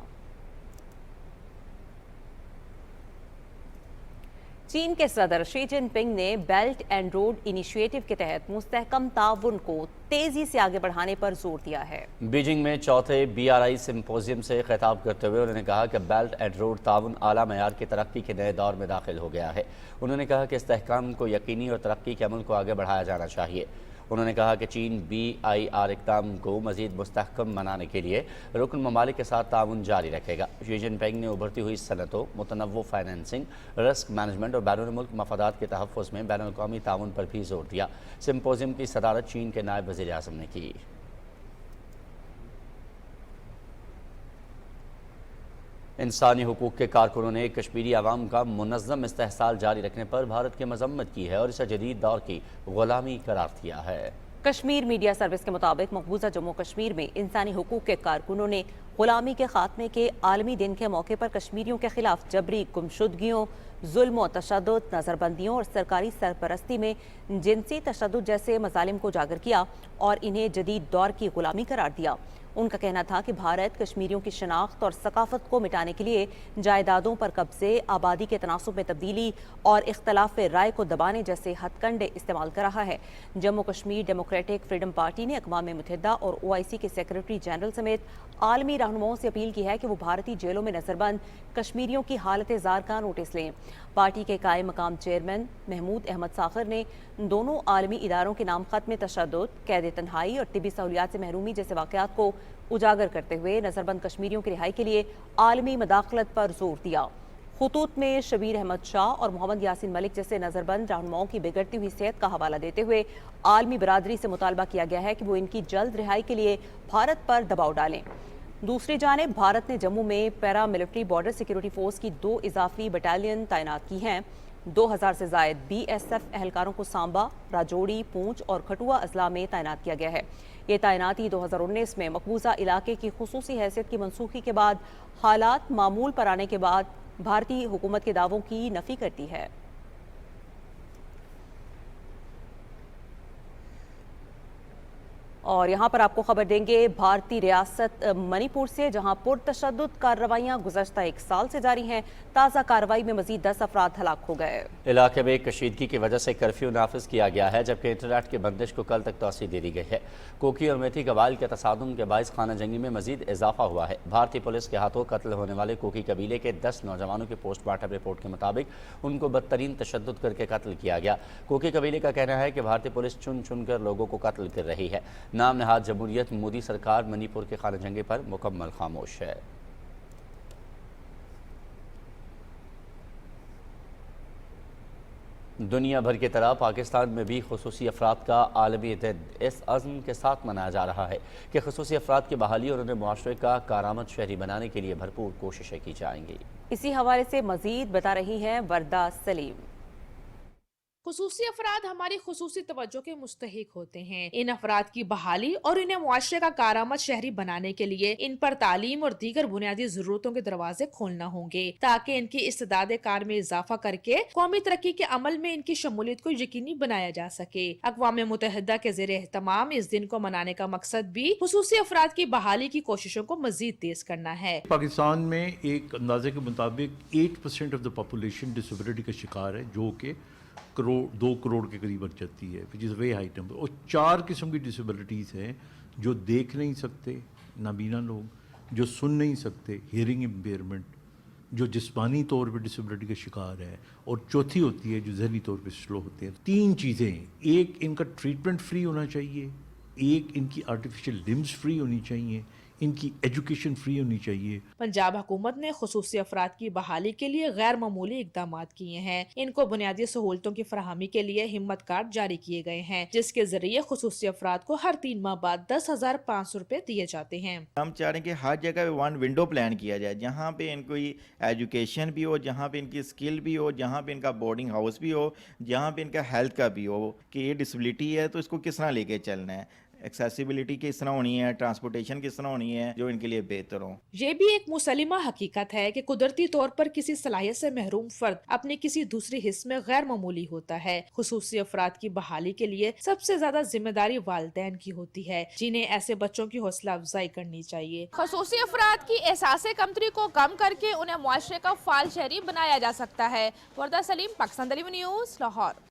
چین کے صدر شی جن پنگ نے بیلٹ اینڈ روڈ انیشیٹو کے تحت مستحکم تعاون کو تیزی سے آگے بڑھانے پر زور دیا ہے۔ بیجنگ میں چوتھے BRI سمپوزیم سے خطاب کرتے ہوئے انہوں نے کہا کہ بیلٹ اینڈ روڈ تعاون اعلیٰ معیار کی ترقی کے نئے دور میں داخل ہو گیا ہے۔ انہوں نے کہا کہ استحکام کو یقینی اور ترقی کے عمل کو آگے بڑھایا جانا چاہیے۔ انہوں نے کہا کہ چین BIR اقدام کو مزید مستحکم بنانے کے لیے رکن ممالک کے ساتھ تعاون جاری رکھے گا۔ شی جن پنگ نے ابھرتی ہوئی صنعتوں، متنوع فائنینسنگ، رسک مینجمنٹ اور بیرون ملک مفادات کے تحفظ میں بین الاقوامی تعاون پر بھی زور دیا۔ سمپوزیم کی صدارت چین کے نائب وزیر اعظم نے کی۔ انسانی حقوق کے کارکنوں نے کشمیری عوام کا منظم استحصال جاری رکھنے پر بھارت کی مذمت کی ہے اور اسے جدید دور کی غلامی قرار دیا ہے۔ کشمیر میڈیا سروس کے مطابق مقبوضہ جموں کشمیر میں انسانی حقوق کے کارکنوں نے غلامی کے خاتمے کے عالمی دن کے موقع پر کشمیریوں کے خلاف جبری گمشدگیوں، ظلم و تشدد، نظر بندیوں اور سرکاری سرپرستی میں جنسی تشدد جیسے مظالم کو اجاگر کیا اور انہیں جدید دور کی غلامی قرار دیا۔ ان کا کہنا تھا کہ بھارت کشمیریوں کی شناخت اور ثقافت کو مٹانے کے لیے جائیدادوں پر قبضے، آبادی کے تناسب میں تبدیلی اور اختلاف رائے کو دبانے جیسے ہتھ کنڈے استعمال کر رہا ہے۔ Jammu Kashmir democratic freedom party نے اقوام متحدہ اور OIC کے سیکرٹری جنرل سمیت عالمی رہنماؤں سے اپیل کی ہے کہ وہ بھارتی جیلوں میں نظر بند کشمیریوں کی حالت زار کا نوٹس لیں۔ پارٹی کے قائم مقام چیئرمین محمود احمد ساخر نے دونوں عالمی اداروں کے نام ختم تشدد، قید تنہائی اور طبی سہولیات سے محرومی جیسے واقعات کو اجاگر کرتے ہوئے نظر بند کشمیریوں کی رہائی کے لیے عالمی مداخلت پر زور دیا۔ خطوط میں شبیر احمد شاہ اور محمد یاسین ملک جیسے نظر بند رہنماؤں کی بگڑتی ہوئی صحت کا حوالہ دیتے ہوئے عالمی برادری سے مطالبہ کیا گیا ہے کہ وہ ان کی جلد رہائی کے لیے بھارت پر دباؤ ڈالیں۔ دوسری جانب بھارت نے جموں میں پیرا ملٹری بارڈر سیکیورٹی فورس کی 2 اضافی بٹالین تعینات کی ہیں۔ 2000 سے زائد BSF اہلکاروں کو سانبا، راجوڑی، پونچھ اور کھٹوا اضلاع میں تعینات کیا گیا ہے۔ یہ تعیناتی 2019 میں مقبوضہ علاقے کی خصوصی حیثیت کی منسوخی کے بعد حالات معمول پر آنے کے بعد بھارتی حکومت کے دعووں کی نفی کرتی ہے۔ اور یہاں پر آپ کو خبر دیں گے بھارتی ریاست منی پور سے، جہاں پرتشدد کارروائیاں گزشتہ 1 سال سے جاری ہیں۔ تازہ کارروائی میں مزید 10 افراد ہلاک ہو گئے۔ علاقے میں کشیدگی کی وجہ سے کرفیو نافذ کیا گیا ہے، جبکہ انٹرنیٹ کی بندش کو کل تک توسیع دے دی گئی ہے۔ کوکی اور میتھی قبائل کے تصادم کے باعث خانہ جنگی میں مزید اضافہ ہوا ہے۔ بھارتی پولیس کے ہاتھوں قتل ہونے والے کوکی قبیلے کے 10 نوجوانوں کی پوسٹ مارٹم رپورٹ کے مطابق ان کو بدترین تشدد کر کے قتل کیا گیا۔ کوکی قبیلے کا کہنا ہے کہ بھارتی پولیس چن چن کر لوگوں کو قتل کر رہی ہے۔ نام نہاد جمہوریت مودی سرکار منی پور کے خانہ جنگی پر مکمل خاموش ہے۔ دنیا بھر کی طرح پاکستان میں بھی خصوصی افراد کا عالمی دن اس عزم کے ساتھ منایا جا رہا ہے کہ خصوصی افراد کی بحالی اور انہیں معاشرے کا کارآمد شہری بنانے کے لیے بھرپور کوششیں کی جائیں گی۔ اسی حوالے سے مزید بتا رہی ہیں وردہ سلیم۔ خصوصی افراد ہماری خصوصی توجہ کے مستحق ہوتے ہیں. ان افراد کی بحالی اور انہیں معاشرے کا کارآمد شہری بنانے کے لیے ان پر تعلیم اور دیگر بنیادی ضرورتوں کے دروازے کھولنا ہوں گے تاکہ ان کی استعداد کار میں اضافہ کر کے قومی ترقی کے عمل میں ان کی شمولیت کو یقینی بنایا جا سکے. اقوام متحدہ کے زیر اہتمام اس دن کو منانے کا مقصد بھی خصوصی افراد کی بحالی کی کوششوں کو مزید تیز کرنا ہے. پاکستان میں ایک اندازے کے مطابق 8% آف دا پاپولیشن ڈسیبلٹی کا شکار ہے، جو کہ 2 کروڑ کے قریب بڑھ جاتی ہے، which is a very high number. اور 4 قسم کی ڈسیبلٹیز ہیں، جو دیکھ نہیں سکتے نابینا لوگ، جو سن نہیں سکتے ہیئرنگ امپیئرمنٹ، جو جسمانی طور پہ ڈسیبلٹی کا شکار ہے، اور چوتھی ہوتی ہے جو ذہنی طور پہ سلو ہوتے ہیں. 3 چیزیں ہیں، ایک ان کا ٹریٹمنٹ فری ہونا چاہیے، ایک ان کی آرٹیفیشل لمبس فری ہونی چاہیے، ان کی ایجوکیشن فری ہونی چاہیے. پنجاب حکومت نے خصوصی افراد کی بحالی کے لیے غیر معمولی اقدامات کیے ہیں. ان کو بنیادی سہولتوں کی فراہمی کے لیے ہمت کارڈ جاری کیے گئے ہیں، جس کے ذریعے خصوصی افراد کو ہر 3 ماہ بعد 10,500 روپے دیے جاتے ہیں. ہم چاہ رہے ہیں کہ ہر جگہ ون ونڈو پلان کیا جائے، جہاں پہ ان کو ایجوکیشن بھی ہو، جہاں پہ ان کی اسکل بھی ہو، جہاں پہ ان کا بورڈنگ ہاؤس بھی ہو، جہاں پہ ان کا ہیلتھ کا بھی ہو، کہ یہ ڈسیبلٹی ہے تو اس کو کس طرح لے کے چلنا ہے، ایکسیسیبلٹی کس طرح ہونی ہے، ٹرانسپورٹیشن کس طرح ہونی ہے جو ان کے لیے بہتر ہو. یہ بھی ایک مسلمہ حقیقت ہے کہ قدرتی طور پر کسی صلاحیت سے محروم فرد اپنے کسی دوسری حص میں غیر معمولی ہوتا ہے. خصوصی افراد کی بحالی کے لیے سب سے زیادہ ذمہ داری والدین کی ہوتی ہے، جنہیں ایسے بچوں کی حوصلہ افزائی کرنی چاہیے. خصوصی افراد کی احساس کمتری کو کم کر کے انہیں معاشرے کا فعال شہری بنایا جا سکتا ہے. وردہ سلیم، پاکستان ٹیلی نیوز، لاہور.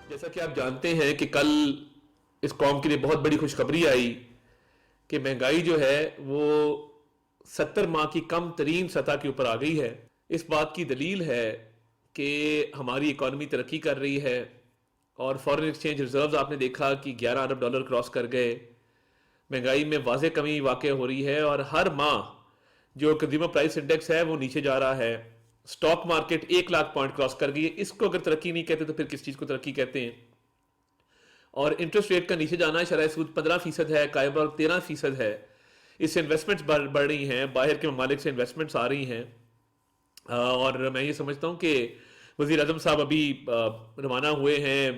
جیسا کہ آپ جانتے ہیں کہ کل اس قوم کے لیے بہت بڑی خوشخبری آئی کہ مہنگائی جو ہے وہ 70 ماہ کی کم ترین سطح کے اوپر آ گئی ہے. اس بات کی دلیل ہے کہ ہماری اکانومی ترقی کر رہی ہے اور فارن ایکسچینج ریزروز آپ نے دیکھا کہ $11 ارب کراس کر گئے. مہنگائی میں واضح کمی واقع ہو رہی ہے اور ہر ماہ جو کنزیومر پرائس انڈیکس ہے وہ نیچے جا رہا ہے. Stock market 1 lakh point cross کر گئی ہے. اس کو اگر ترقی نہیں کہتے تو پھر کس چیز کو ترقی کہتے ہیں؟ اور انٹرسٹ ریٹ کا نیچے جانا ہے، شرح سود 15% ہے، قائمہ 13% ہے. اس سے انویسٹمنٹس بڑھ رہی ہیں، باہر کے ممالک سے انویسٹمنٹس آ رہی ہیں. اور میں یہ سمجھتا ہوں کہ وزیر اعظم صاحب ابھی روانہ ہوئے ہیں.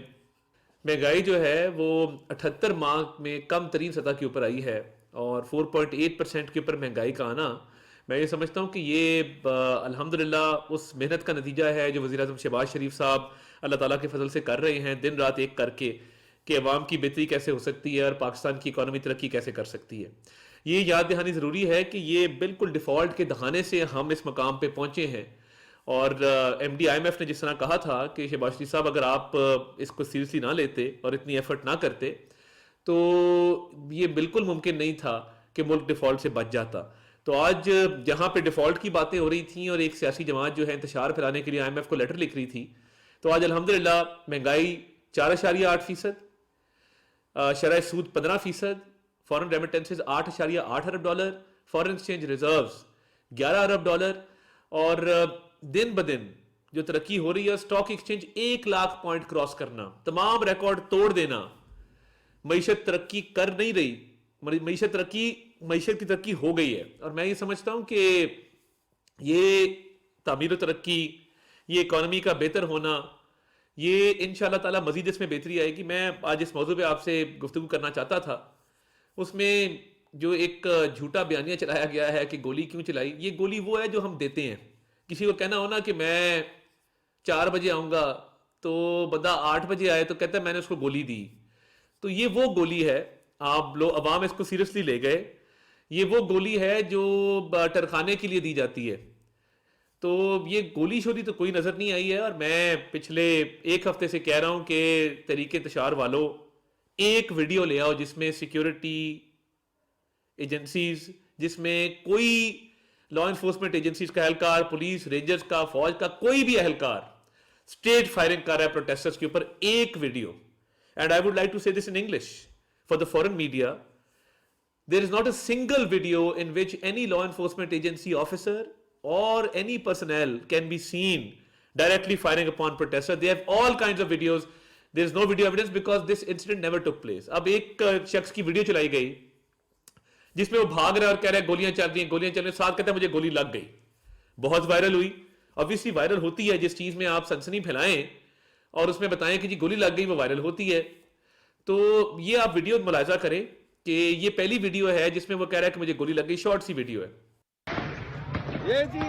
مہنگائی جو ہے وہ 78 ماہ میں کم ترین سطح کے اوپر آئی ہے اور 4.8% کے اوپر مہنگائی کا آنا، میں یہ سمجھتا ہوں کہ یہ الحمدللہ اس محنت کا نتیجہ ہے جو وزیر اعظم شہباز شریف صاحب اللہ تعالیٰ کے فضل سے کر رہے ہیں، دن رات ایک کر کے، کہ عوام کی بہتری کیسے ہو سکتی ہے اور پاکستان کی اکانومی ترقی کیسے کر سکتی ہے. یہ یاد دہانی ضروری ہے کہ یہ بالکل ڈیفالٹ کے دہانے سے ہم اس مقام پہ پہنچے ہیں. اور ایم ڈی IMF نے جس طرح کہا تھا کہ شہباز شریف صاحب اگر آپ اس کو سیریسلی نہ لیتے اور اتنی ایفرٹ نہ کرتے تو یہ بالکل ممکن نہیں تھا کہ ملک ڈیفالٹ سے بچ جاتا. تو آج جہاں پہ ڈیفالٹ کی باتیں ہو رہی تھیں اور ایک سیاسی جماعت جو ہے انتشار پھیلانے کے لیے IMF کو لیٹر لکھ رہی تھی، تو آج الحمدللہ مہنگائی 4.8%، شرح سود 15%، فورن ریمیٹنسز $8.8 ارب، فورن ایکسچینج ریزروز $11 ارب، اور دن بدن جو ترقی ہو رہی ہے، stock exchange 1 lakh point cross کرنا، تمام ریکارڈ توڑ دینا. معیشت ترقی کر نہیں رہی، معیشت کی ترقی ہو گئی ہے. اور میں یہ سمجھتا ہوں کہ یہ تعمیر و ترقی، یہ اکانومی کا بہتر ہونا، یہ انشاءاللہ تعالی مزید اس میں بہتری آئے گی. میں آج اس موضوع پہ آپ سے گفتگو کرنا چاہتا تھا. اس میں جو ایک جھوٹا بیانیہ چلایا گیا ہے کہ گولی کیوں چلائی، یہ گولی وہ ہے جو ہم دیتے ہیں. کسی کو کہنا ہونا کہ میں 4 بجے آؤں گا تو بندہ 8 بجے آئے تو کہتا ہے میں نے اس کو گولی دی. تو یہ وہ گولی ہے, آپ لوگ عوام اس کو سیریسلی لے گئے, یہ وہ گولی ہے جو ٹرخانے کے لیے دی جاتی ہے. تو یہ گولی شولی تو کوئی نظر نہیں آئی ہے. اور میں پچھلے 1 ہفتے سے کہہ رہا ہوں کہ تحریک انتشار والوں ایک ویڈیو لے آؤ جس میں سیکیورٹی ایجنسیز, جس میں کوئی لا انفورسمنٹ ایجنسیز کا اہلکار, پولیس, رینجرز کا, فوج کا کوئی بھی اہلکار اسٹیٹ فائرنگ کر رہا ہے پروٹیسٹرز کے اوپر, ایک video. And I would like to say this in English for the foreign media. There is not a single video in which any law enforcement agency officer or any personnel can be seen directly firing upon protesters. They have all kinds of videos. There is no video evidence because this incident never took place. اب ایک شخص کی video چلائی گئی جس میں وہ بھاگ رہا ہے اور کہہ رہا ہے گولیاں چل رہی ہیں, گولیاں چل رہی ہیں, ساتھ کہتا ہے مجھے گولی لگ گئی. بہت وائرل ہوئی. obviously وائرل ہوتی ہے جس چیز میں آپ سنسنی پھیلائیں اور اس میں بتائیں کہ جی گولی لگ گئی, وہ وائرل ہوتی ہے. تو یہ آپ ویڈیو ملاحظہ کریں کہ یہ پہلی ویڈیو ہے جس میں وہ کہہ رہا ہے کہ مجھے گولی لگ گئی, شارٹ سی ویڈیو ہے. یہ جی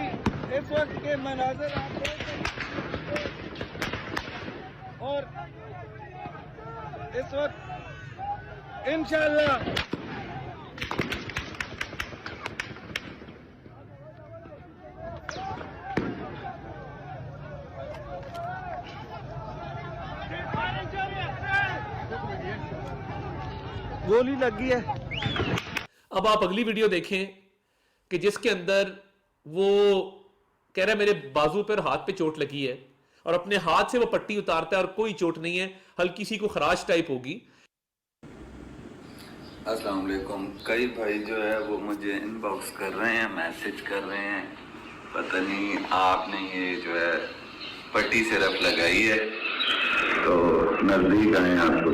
اس وقت کے مناظر آپ دیکھ رہے ہیں اور اس وقت انشاءاللہ گولی لگی ہے. اب آپ اگلی ویڈیو دیکھیں کہ جس کے اندر وہ کہہ رہا ہے میرے بازو پر ہاتھ پہ چوٹ لگی ہے اور اپنے ہاتھ سے وہ پٹی اتارتا ہے اور کوئی چوٹ نہیں ہے, ہلکی سی کو خراش ٹائپ ہوگی. السلام علیکم. کئی بھائی جو ہے وہ مجھے ان باکس کر رہے ہیں, میسج کر رہے ہیں, پتہ نہیں آپ نے یہ جو ہے پٹی صرف لگائی ہے تو نزدیک آئیں آپ کو.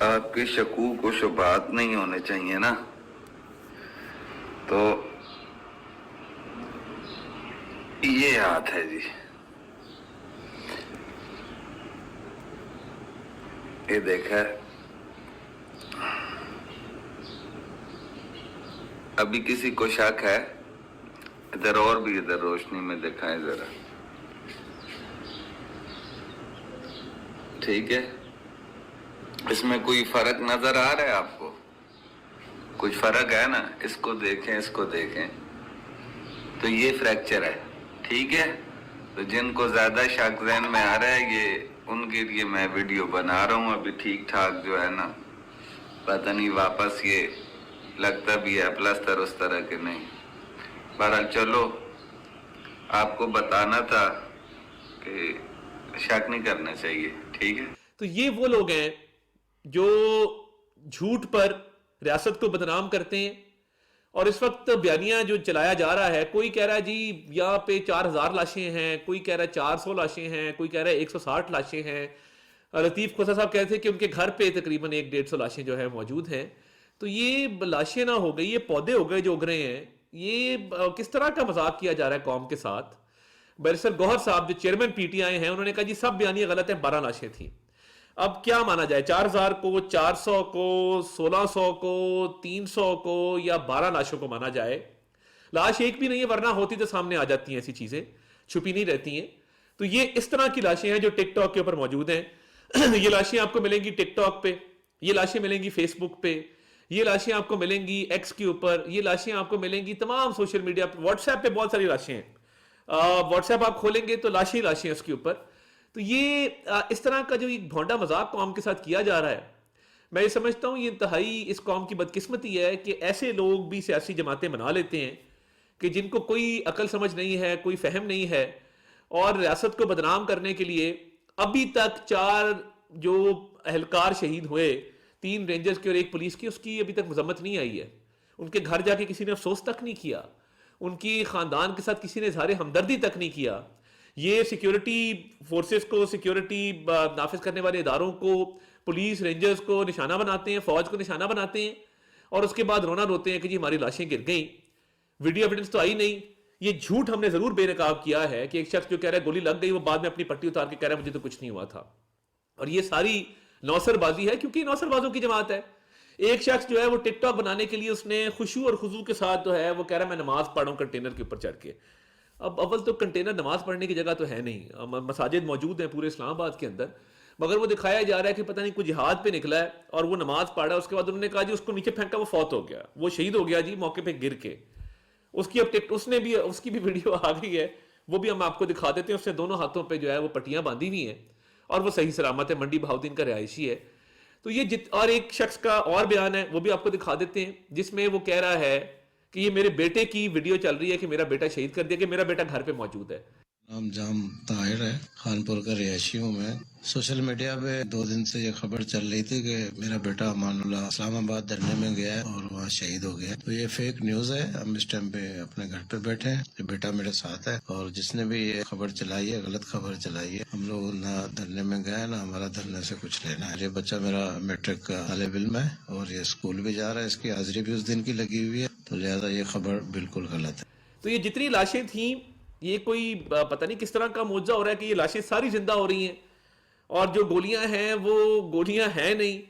آپ کے شکوک و شبہات نہیں ہونے چاہیے نا, تو یہ ہاتھ ہے جی, یہ دیکھا ابھی کسی کو شک ہے ادھر اور بھی ادھر روشنی میں دکھائیں ذرا, ٹھیک ہے. اس میں کوئی فرق نظر آ رہا ہے آپ کو؟ کچھ فرق ہے نا, اس کو دیکھیں اس کو دیکھیں تو یہ فریکچر ہے, ٹھیک ہے. تو جن کو زیادہ شک ذہن میں آ رہا ہے یہ ان کے لیے میں ویڈیو بنا رہا ہوں. ابھی ٹھیک ٹھاک جو ہے نا, پتہ نہیں واپس یہ لگتا بھی ہے پلسٹر اس طرح کے نہیں. بہرحال چلو آپ کو بتانا تھا کہ شک نہیں کرنا چاہیے, ٹھیک ہے. تو یہ وہ لوگ ہیں جو جھوٹ پر ریاست کو بدنام کرتے ہیں. اور اس وقت بیانیہ جو چلایا جا رہا ہے, کوئی کہہ رہا ہے جی یہاں پہ 4000 لاشیں ہیں, کوئی کہہ رہا ہے 400 لاشیں ہیں, کوئی کہہ رہا ہے 160 لاشیں ہیں. لطیف کھوسا صاحب کہتے ہیں کہ ان کے گھر پہ تقریباً 150 لاشیں جو ہے موجود ہیں. تو یہ لاشیں نہ ہو گئی, یہ پودے ہو گئے جو اگ رہے ہیں. یہ کس طرح کا مذاق کیا جا رہا ہے قوم کے ساتھ. بیرسٹر گوہر صاحب جو چیئرمین پی ٹی آئی ہیں, انہوں نے کہا جی سب بیانیہ غلط ہیں, 12 لاشیں تھیں. اب کیا مانا جائے, 4000 کو, 400 کو, 1600 کو, 300 کو, یا 12 لاشوں کو مانا جائے؟ لاش ایک بھی نہیں ہے, ورنہ ہوتی تو سامنے آ جاتی ہیں, ایسی چیزیں چھپی نہیں رہتی ہیں. تو یہ اس طرح کی لاشیں ہیں جو ٹک ٹاک کے اوپر موجود ہیں. یہ لاشیں آپ کو ملیں گی ٹک ٹاک پہ, یہ لاشیں ملیں گی فیس بک پہ, یہ لاشیں آپ کو ملیں گی ایکس کے اوپر, یہ لاشیں آپ کو ملیں گی تمام سوشل میڈیا پہ. واٹس ایپ پہ بہت ساری لاشیں ہیں, واٹس ایپ آپ کھولیں گے تو لاشیں لاشیں اس کے اوپر. تو یہ اس طرح کا جو ایک بھونڈا مذاق قوم کے ساتھ کیا جا رہا ہے, میں یہ سمجھتا ہوں یہ انتہائی اس قوم کی بدقسمتی ہے کہ ایسے لوگ بھی سیاسی جماعتیں بنا لیتے ہیں کہ جن کو کوئی عقل سمجھ نہیں ہے, کوئی فہم نہیں ہے, اور ریاست کو بدنام کرنے کے لیے ابھی تک 4 جو اہلکار شہید ہوئے, 3 رینجرز کی اور 1 پولیس کی, اس کی ابھی تک مذمت نہیں آئی ہے. ان کے گھر جا کے کسی نے افسوس تک نہیں کیا, ان کی خاندان کے ساتھ کسی نے اظہار ہمدردی تک نہیں کیا. یہ سیکیورٹی فورسز کو, سیکیورٹی نافذ کرنے والے اداروں کو, پولیس رینجرز کو نشانہ بناتے ہیں, فوج کو نشانہ بناتے ہیں, اور اس کے بعد رونا روتے ہیں کہ جی ہماری لاشیں گر گئیں. ویڈیو ایویڈنس تو آئی نہیں, یہ جھوٹ ہم نے ضرور بے نقاب کیا ہے کہ ایک شخص جو کہہ رہا ہے گولی لگ گئی وہ بعد میں اپنی پٹی اتار کے کہہ رہا ہے مجھے تو کچھ نہیں ہوا تھا. اور یہ ساری نوسر بازی ہے کیونکہ نوسر بازوں کی جماعت ہے. ایک شخص جو ہے وہ ٹک ٹاک بنانے کے لیے اس نے خشوع اور خضوع کے ساتھ جو ہے وہ کہہ رہا ہے میں نماز پڑھ رہا ہوں کنٹینر کے اوپر چڑھ کے. اب اول تو کنٹینر نماز پڑھنے کی جگہ تو ہے نہیں, مساجد موجود ہیں پورے اسلام آباد کے اندر, مگر وہ دکھایا جا رہا ہے کہ پتہ نہیں کوئی جہاد پہ نکلا ہے اور وہ نماز پڑھ رہا ہے. اس کے بعد انہوں نے کہا جی اس کو نیچے پھینکا وہ فوت ہو گیا, وہ شہید ہو گیا جی موقع پہ گر کے. اس کی اب اس کی بھی ویڈیو آ گئی ہے, وہ بھی ہم آپ کو دکھا دیتے ہیں. اس نے دونوں ہاتھوں پہ جو ہے وہ پٹیاں باندھی ہوئی ہیں اور وہ صحیح سلامت ہے, منڈی بہاؤدین کا رہائشی ہے. تو یہ اور ایک شخص کا اور بیان ہے وہ بھی آپ کو دکھا دیتے ہیں, جس میں وہ کہہ رہا ہے کہ یہ میرے بیٹے کی ویڈیو چل رہی ہے کہ میرا بیٹا شہید کر دیا, کہ میرا بیٹا گھر پہ موجود ہے. نام جام طاہر ہے, خانپور کا رہائشی ہوں میں. سوشل میڈیا پہ 2 دن سے یہ خبر چل رہی تھی کہ میرا بیٹا امان اللہ اسلام آباد دھرنے میں گیا ہے اور وہاں شہید ہو گیا. تو یہ فیک نیوز ہے. ہم اس ٹائم پہ اپنے گھر پہ بیٹھے ہیں, یہ بیٹا میرے ساتھ ہے اور جس نے بھی یہ خبر چلائی ہے غلط خبر چلائی ہے. ہم لوگ نہ دھرنے میں گئے نہ ہمارا دھرنے سے کچھ لینا ہے. یہ بچہ میرا میٹرک کا طالب علم ہے اور یہ اسکول بھی جا رہا ہے, اس کی حاضری بھی اس دن کی لگی ہوئی ہے, تو لہٰذا یہ خبر بالکل غلط ہے. تو یہ جتنی لاشیں تھیں یہ کوئی پتہ نہیں کس طرح کا معجزہ ہو رہا ہے کہ یہ لاشیں ساری زندہ ہو رہی ہیں اور جو گولیاں ہیں وہ گولیاں ہیں نہیں.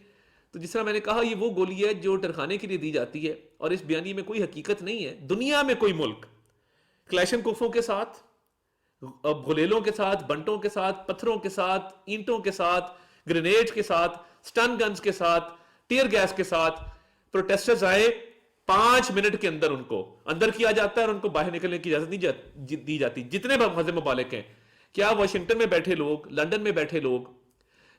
تو جس طرح میں نے کہا یہ وہ گولی ہے جو ٹرخانے کے لیے دی جاتی ہے اور اس بیانی میں کوئی حقیقت نہیں ہے. دنیا میں کوئی ملک کلیشن کوفوں کے ساتھ, گلیلوں کے ساتھ, بنٹوں کے ساتھ, پتھروں کے ساتھ, اینٹوں کے ساتھ, گرینیڈ کے ساتھ, سٹن گنز کے ساتھ, ٹیئر گیس کے ساتھ پروٹیسٹرز آئے 5 منٹ کے اندر ان کو اندر کیا جاتا ہے اور ان کو باہر نکلنے کی اجازت نہیں دی جاتی. جتنے مذہب ممالک ہیں, کیا واشنگٹن میں بیٹھے لوگ, لندن میں بیٹھے لوگ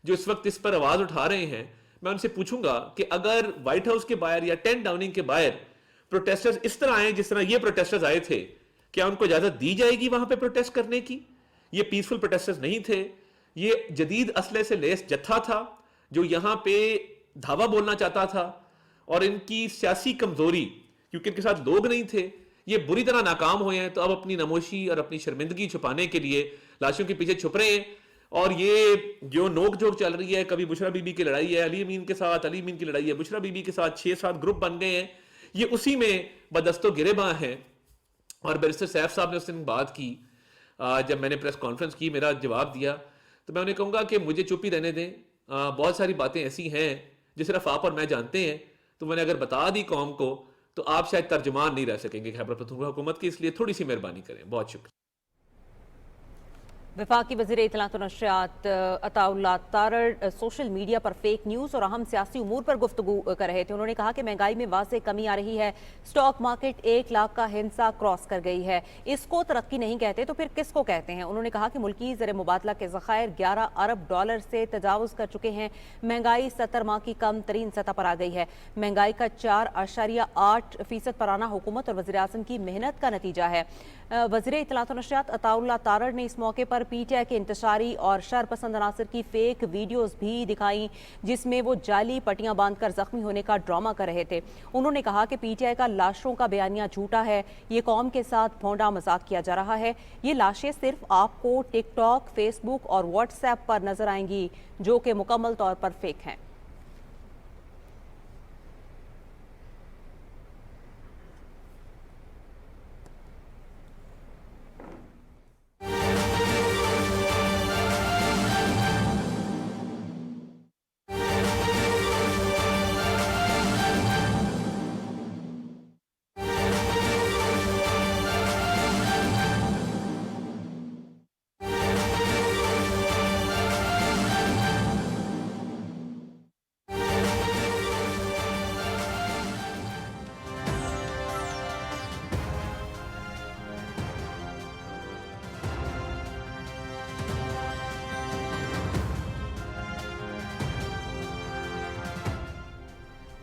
جو اس وقت اس پر آواز اٹھا رہے ہیں, میں ان سے پوچھوں گا کہ اگر وائٹ ہاؤس کے باہر یا 10 ڈاؤننگ کے باہر پروٹیسٹرز اس طرح آئے جس طرح یہ پروٹیسٹرز آئے تھے, کیا ان کو اجازت دی جائے گی وہاں پہ پروٹیسٹ کرنے کی؟ یہ پیسفل پروٹیسٹرز نہیں تھے, یہ جدید اسلحے سے لیس جتھا تھا جو یہاں پہ دھاوا بولنا چاہتا تھا, اور ان کی سیاسی کمزوری کیونکہ ان کے ساتھ لوگ نہیں تھے یہ بری طرح ناکام ہوئے ہیں. تو اب اپنی نموشی اور اپنی شرمندگی چھپانے کے لیے لاشوں کے پیچھے چھپ رہے ہیں. اور یہ جو نوک جھوک چل رہی ہے, کبھی بشرا بی بی کی لڑائی ہے علی امین کے ساتھ, علی امین کی لڑائی ہے بشرا بی بی کے ساتھ, 6-7 گروپ بن گئے ہیں, یہ اسی میں بدست و گریباں ہیں. اور بیرسٹر سیف صاحب نے اس دن بات کی, جب میں نے پریس کانفرنس کی میرا جواب دیا, تو میں انہیں کہوں گا کہ مجھے چپ ہی رہنے دیں. بہت ساری باتیں ایسی ہیں جو صرف آپ اور میں جانتے ہیں, تو میں نے اگر بتا دی قوم کو تو آپ شاید ترجمان نہیں رہ سکیں گے خیبر پختونخوا حکومت کی, اس لیے تھوڑی سی مہربانی کریں. بہت شکریہ. وفاقی وزیر اطلاعات و نشریات عطا اللہ تارڑ سوشل میڈیا پر فیک نیوز اور اہم سیاسی امور پر گفتگو کر رہے تھے. انہوں نے کہا کہ مہنگائی میں واضح کمی آ رہی ہے, سٹاک مارکیٹ 1 لاکھ کا ہنسا کراس کر گئی ہے, اس کو ترقی نہیں کہتے تو پھر کس کو کہتے ہیں. انہوں نے کہا کہ ملکی زر مبادلہ کے ذخائر 11 ارب ڈالر سے تجاوز کر چکے ہیں, مہنگائی 70 ماہ کی کم ترین سطح پر آ گئی ہے. مہنگائی کا 4.8% پر آنا حکومت اور وزیراعظم کی محنت کا نتیجہ ہے. وزیر اطلاعات و نشریات عطا اللہ تارڑ نے اس موقع پر پی ٹی آئی کے انتشاری اور شر پسند عناصر کی فیک ویڈیوز بھی دکھائیں جس میں وہ جعلی پٹیاں باندھ کر زخمی ہونے کا ڈرامہ کر رہے تھے. انہوں نے کہا کہ پی ٹی آئی کا لاشوں کا بیانیہ جھوٹا ہے, یہ قوم کے ساتھ بھونڈا مذاق کیا جا رہا ہے. یہ لاشیں صرف آپ کو ٹک ٹاک, فیس بک اور واٹس ایپ پر نظر آئیں گی جو کہ مکمل طور پر فیک ہیں.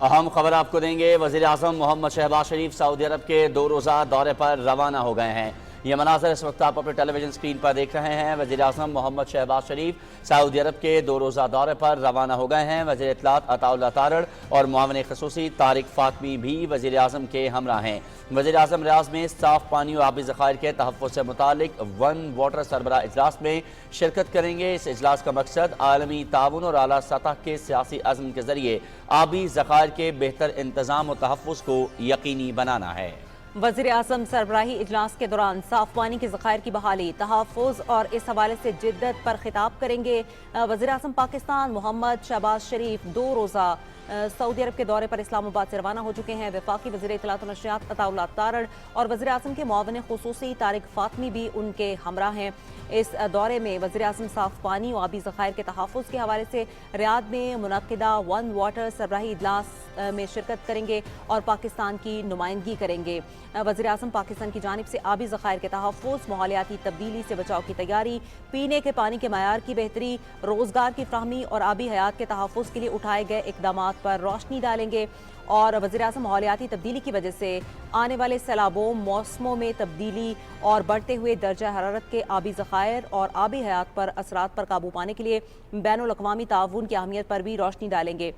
اہم خبر آپ کو دیں گے. وزیر اعظم محمد شہباز شریف سعودی عرب کے 2 روزہ دورے پر روانہ ہو گئے ہیں. یہ مناظر اس وقت آپ اپنے ٹیلی ویژن اسکرین پر دیکھ رہے ہیں. وزیر اعظم محمد شہباز شریف سعودی عرب کے 2 روزہ دورے پر روانہ ہو گئے ہیں. وزیر اطلاعات عطا اللہ تارڑ اور معاون خصوصی طارق فاطمی بھی وزیر اعظم کے ہمراہ ہیں. وزیر اعظم ریاض میں صاف پانی اور آبی ذخائر کے تحفظ سے متعلق ون واٹر سربراہ اجلاس میں شرکت کریں گے. اس اجلاس کا مقصد عالمی تعاون اور اعلیٰ سطح کے سیاسی عزم کے ذریعے آبی ذخائر کے بہتر انتظام و تحفظ کو یقینی بنانا ہے. वज़ीर आज़म सरबराही इजलास के दौरान साफ पानी के ज़खायर की बहाली, तहफ़्फ़ुज़ और इस हवाले से जिद्दत पर खिताब करेंगे। वज़ीर आज़म पाकिस्तान मोहम्मद शहबाज शरीफ 2 रोज़ा सऊदी अरब के दौरे पर इस्लामाबाद से रवाना हो चुके हैं। वफाकी वज़ीर इत्तलात व नशरियात अताउल्लाह तारड़ और वज़ीर आज़म के मुआविन ख़ुसूसी तारिक फ़ातमी भी उनके हमरा हैं। इस दौरे में वज़ीर आज़म साफ पानी और आबी ज़खायर के तहफ़्फ़ुज़ के हवाले से रियाद में मुनक़िदा वन वाटर सरबराही इजलास में शिरकत करेंगे और पाकिस्तान की नुमाइंदगी करेंगे। वज़ीर आज़म पाकिस्तान की जानिब से आबी ज़खायर के तहफ़्फ़ुज़, माहौलियाती तब्दीली से बचाव की तैयारी, पीने के पानी के मयार की बेहतरी, रोज़गार की फ़राहमी और आबी हयात के तहफ़्फ़ुज़ के लिए उठाए गए इक़दामात पर रोशनी डालेंगे। और वज़ीर आज़म माहौलियाती तब्दीली की वजह से आने वाले सैलाबों, मौसमों में तब्दीली और बढ़ते हुए दर्जा हरारत के आबी ज़खायर और आबी हयात पर असरात पर काबू पाने के लिए बैनुल अक़वामी ताउन की अहमियत पर भी रोशनी डालेंगे।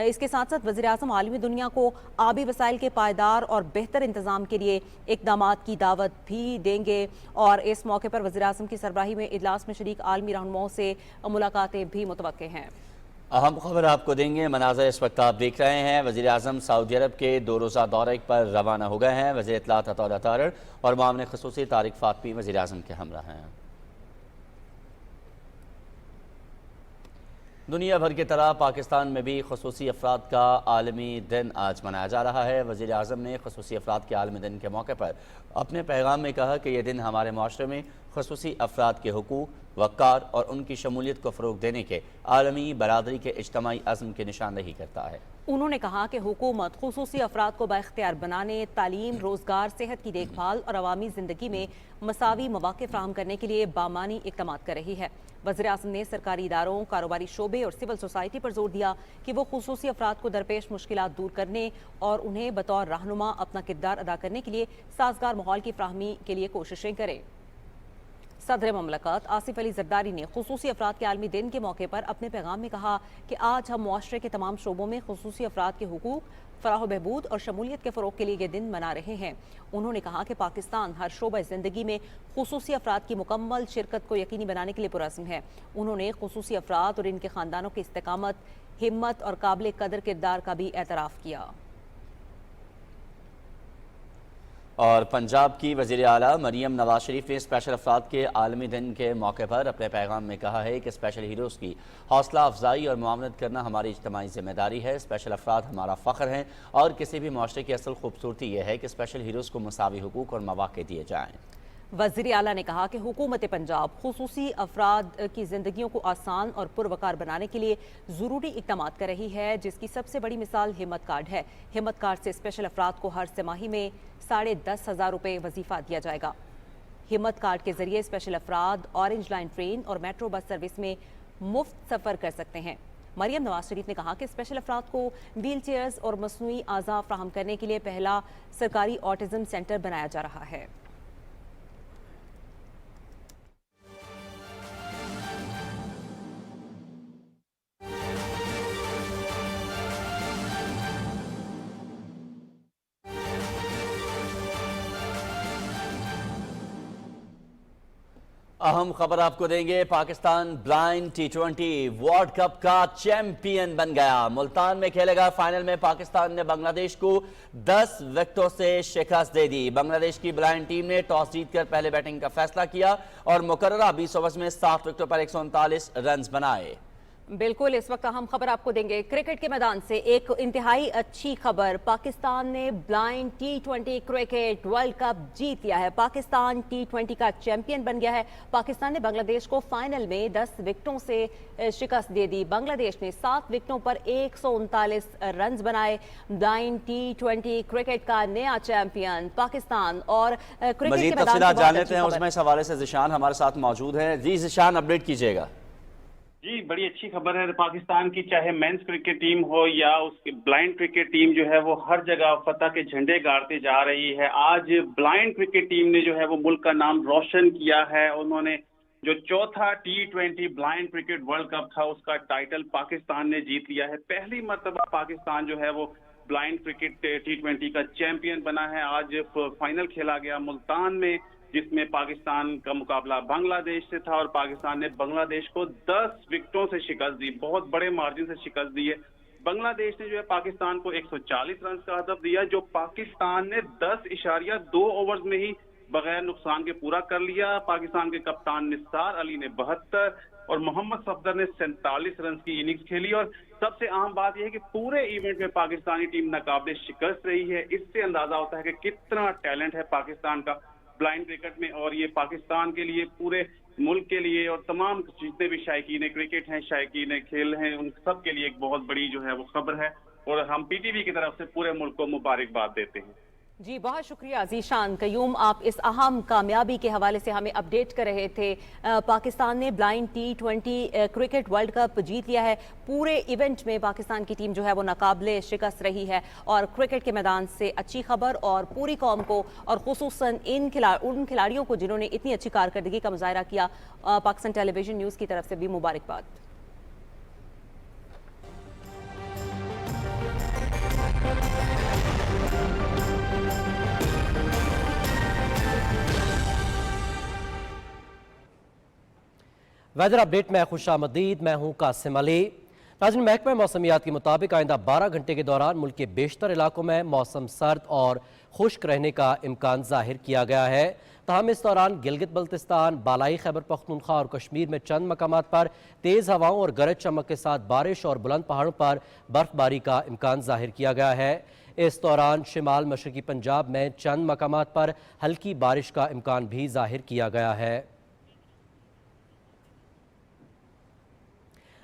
इसके साथ साथ वज़ीर आज़म आलमी दुनिया को आबी वसाइल के पायदार और बेहतर इंतज़ाम के लिए इक़दामात की दावत भी देंगे। और इस मौके पर वज़ीर आज़म की सरबराही में इजलास में शरीक आलमी रहनुमाओं से मुलाकातें भी मुतवक्के हैं। अहम खबर आपको देंगे। मनाज़र इस वक्त आप देख रहे हैं। वज़ीर आज़म सऊदी अरब के 2 रोज़ा दौरे पर रवाना हो गए हैं। वज़ीर इत्तलात अताउल्लाह तारड़ और मुआविन ख़ुसूसी तारिक फ़ातमी वज़ीर आज़म के हमरा हैं। दुनिया भर की तरह पाकिस्तान में भी ख़ुसूसी अफराद का आलमी दिन आज मनाया जा रहा है। वज़ीर आज़म ने ख़ुसूसी अफराद के आलमी दिन के मौके पर अपने पैगाम में कहा कि यह दिन हमारे माशरे में ख़ुसूसी अफराद के हुकूक़, वक़ार और उनकी शमूलियत को फ़रोग़ देने के आलमी बरादरी के इज्तिमाई अज़्म की निशानदही करता है। उन्होंने कहा कि हुकूमत ख़ुसूसी अफराद को बाइख्तियार बनाने, तालीम, रोज़गार, सेहत की देखभाल और अवामी ज़िंदगी में मसावी मौक़े फ़राहम करने के लिए बामानी इक़दामात कर रही है। वज़ीर आज़म ने सरकारी इदारों, कारोबारी शोबे और सिविल सोसाइटी पर जोर दिया कि वो ख़ुसूसी अफराद को दरपेश मुश्किलात दूर करने और उन्हें बतौर रहनुमा अपना किरदार अदा करने के लिए साज़गार माहौल की फ़राहमी के लिए कोशिशें करें। सदर ममलकत आसिफ अली ज़रदारी ने ख़ुसूसी अफराद के आलमी दिन के मौके पर अपने पैगाम में कहा कि आज हम मुआशरे के तमाम शोबों में ख़ुसूसी अफराद के हुकूक़, फ़लाह बहबूद और शमूलियत के फ़रोग़ के लिए ये दिन मना रहे हैं। उन्होंने कहा कि पाकिस्तान हर शोबा ज़िंदगी में ख़ुसूसी अफराद की मुकम्मल शिरकत को यकीनी बनाने के लिए पुरअज़्म है। उन्होंने ख़ुसूसी अफराद और इनके ख़ानदानों की इस्तेकामत, हिम्मत और काबिल कदर किरदार का भी एतराफ़ किया। और पंजाब की वज़ीर आला मरियम नवाज शरीफ ने स्पेशल अफराद के आलमी दिन के मौके पर अपने पैगाम में कहा है कि स्पेशल हीरोज़ की हौसला अफजाई और मुआवनत करना हमारी इज्तिमाई ज़िम्मेदारी है। स्पेशल अफराद हमारा फ़ख्र हैं और किसी भी माशरे की असल खूबसूरती यह है कि स्पेशल हीरोज़ को मसावी हुकूक़ और मौक़े दिए जाएँ। वज़ीर आला ने कहा कि हुकूमत पंजाब ख़ुसूसी अफराद की ज़िंदगियों को आसान और पुरवकार बनाने के लिए ज़रूरी इक़दामात कर रही है, जिसकी सबसे बड़ी मिसाल हिम्मत कार्ड है। हिम्मत कार्ड से स्पेशल अफराद को हर तिमाही में 10,500 रुपये वजीफ़ा दिया जाएगा। हिम्मत कार्ड के ज़रिए स्पेशल अफराद ऑरेंज लाइन ट्रेन और मेट्रो बस सर्विस में मुफ्त सफ़र कर सकते हैं। मरियम नवाज शरीफ ने कहा कि स्पेशल अफराद को व्हील चेयर्स और मसनूई आज़ा फ्राहम करने के लिए पहला सरकारी ऑटिज़म सेंटर बनाया जा रहा है। अहम खबर आपको देंगे। Pakistan blind T20 world cup का चैंपियन बन गया। मुल्तान में खेलेगा फाइनल में पाकिस्तान ने बांग्लादेश को 10 विकेटों से शिकस्त दे दी। बांग्लादेश की ब्लाइंड टीम ने टॉस जीतकर पहले बैटिंग का फैसला किया और मुकर्ररा 20 ओवर्स में 60 विकेटों पर 139 रन बनाए। बिल्कुल, इस वक्त हम खबर आपको देंगे क्रिकेट के मैदान से। एक इंतहाई अच्छी खबर, पाकिस्तान ने blind T20 cricket world cup जीत लिया है। पाकिस्तान T20 का चैंपियन बन गया है। पाकिस्तान ने बांग्लादेश को फाइनल में 10 विकेटों से शिकस्त दे दी। बांग्लादेश ने 7 विकेटों पर 139 रन बनाए। ब्लाइंड T20 क्रिकेट का नया चैंपियन पाकिस्तान। और मज़ीद तफसीलात जान लेते हैं, उसमें इस हवाले से ज़िशान हमारे साथ मौजूद हैं। जी ज़िशान, अपडेट कीजिएगा। जी, बड़ी अच्छी खबर है पाकिस्तान की, चाहे मेंस क्रिकेट टीम हो या उसकी ब्लाइंड क्रिकेट टीम जो है वो हर जगह फतह के झंडे गाड़ते जा रही है। आज ब्लाइंड क्रिकेट टीम ने जो है वो मुल्क का नाम रोशन किया है। उन्होंने जो चौथा T20 blind cricket world cup था उसका टाइटल पाकिस्तान ने जीत लिया है। पहली मर्तबा पाकिस्तान जो है वो ब्लाइंड क्रिकेट T20 का चैंपियन बना है। आज फाइनल खेला गया मुल्तान में, जिसमें पाकिस्तान का मुकाबला बांग्लादेश से था और पाकिस्तान ने बांग्लादेश को 10 विकेटों से शिकस्त दी। बहुत बड़े मार्जिन से शिकस्त दी है। बांग्लादेश ने जो है पाकिस्तान को 140 रन का हदफ दिया, जो पाकिस्तान ने 10.2 ओवर्स में ही बगैर नुकसान के पूरा कर लिया। पाकिस्तान के कप्तान निसार अली ने 72 और मोहम्मद सफदर ने 47 रन की इनिंग्स खेली। और सबसे अहम बात यह है कि पूरे इवेंट में पाकिस्तानी टीम नाकाबिले शिकस्त रही है। इससे अंदाजा होता है कि कितना टैलेंट है पाकिस्तान का ब्लाइंड क्रिकेट में, और ये पाकिस्तान के लिए, पूरे मुल्क के लिए और तमाम जितने भी शायकीन क्रिकेट हैं, शायकीन खेल हैं, उन सब के लिए एक बहुत बड़ी जो है वो खबर है, और हम पीटीवी की तरफ से पूरे मुल्क को मुबारकबाद देते हैं। जी बहुत शुक्रिया ज़ीशान कयूम, आप इस अहम कामयाबी के हवाले से हमें अपडेट कर रहे थे। पाकिस्तान ने blind T20 cricket world cup जीत लिया है। पूरे इवेंट में पाकिस्तान की टीम जो है वो नाकाबिले शिकस्त रही है, और क्रिकेट के मैदान से अच्छी खबर, और पूरी कौम को और खुसूसन उन खिलाड़ियों को जिन्होंने इतनी अच्छी कारकर्दगी का मुजाहरा किया, पाकिस्तान टेलीविजन न्यूज़ की तरफ से भी मुबारकबाद। वेदर अपडेट में खुशामदीद, मैं हूं कासिम अली। नाज़रीन, महकमा मौसमियात के मुताबिक आइंदा 12 घंटे के दौरान मुल्क के बेशतर इलाकों में मौसम सर्द और खुश्क रहने का इम्कान जाहिर किया गया है। ताहम इस दौरान गिलगित बल्तिस्तान, बालाई खैबर पख्तूनख्वा और कश्मीर में चंद मकामात पर तेज़ हवाओं और गरज चमक के साथ बारिश और बुलंद पहाड़ों पर बर्फबारी का इम्कान जाहिर किया गया है। इस दौरान शिमाल मशरकी पंजाब में चंद मकामात पर हल्की बारिश का इम्कान भी जाहिर किया गया है।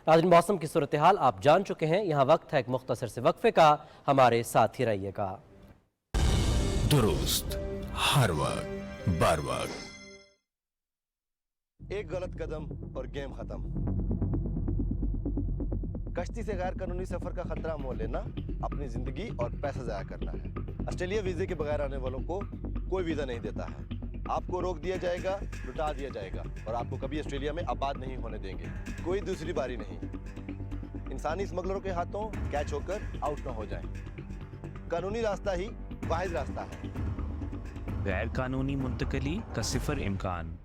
नाज़रीन, मौसम की सूरत हाल आप जान चुके हैं। यहाँ वक्त है एक मुख्तसर से वक्फे का, हमारे साथ ही रहिएगा। दुरुस्त हर वक्त बार वक्त। एक गलत कदम और गेम खत्म। कश्ती से गैर कानूनी सफर का खतरा मोल लेना अपनी जिंदगी और पैसा जाया करना है। ऑस्ट्रेलिया वीजे के बगैर आने वालों को कोई वीजा नहीं देता है। आपको रोक दिया जाएगा, लुटा दिया जाएगा, और आपको कभी ऑस्ट्रेलिया में आबाद नहीं होने देंगे। कोई दूसरी बारी नहीं। इंसानी स्मगलरों के हाथों कैच होकर आउट ना हो जाएं। कानूनी रास्ता ही वाहिद रास्ता है। गैर कानूनी मुंतकली का सिफर इम्कान।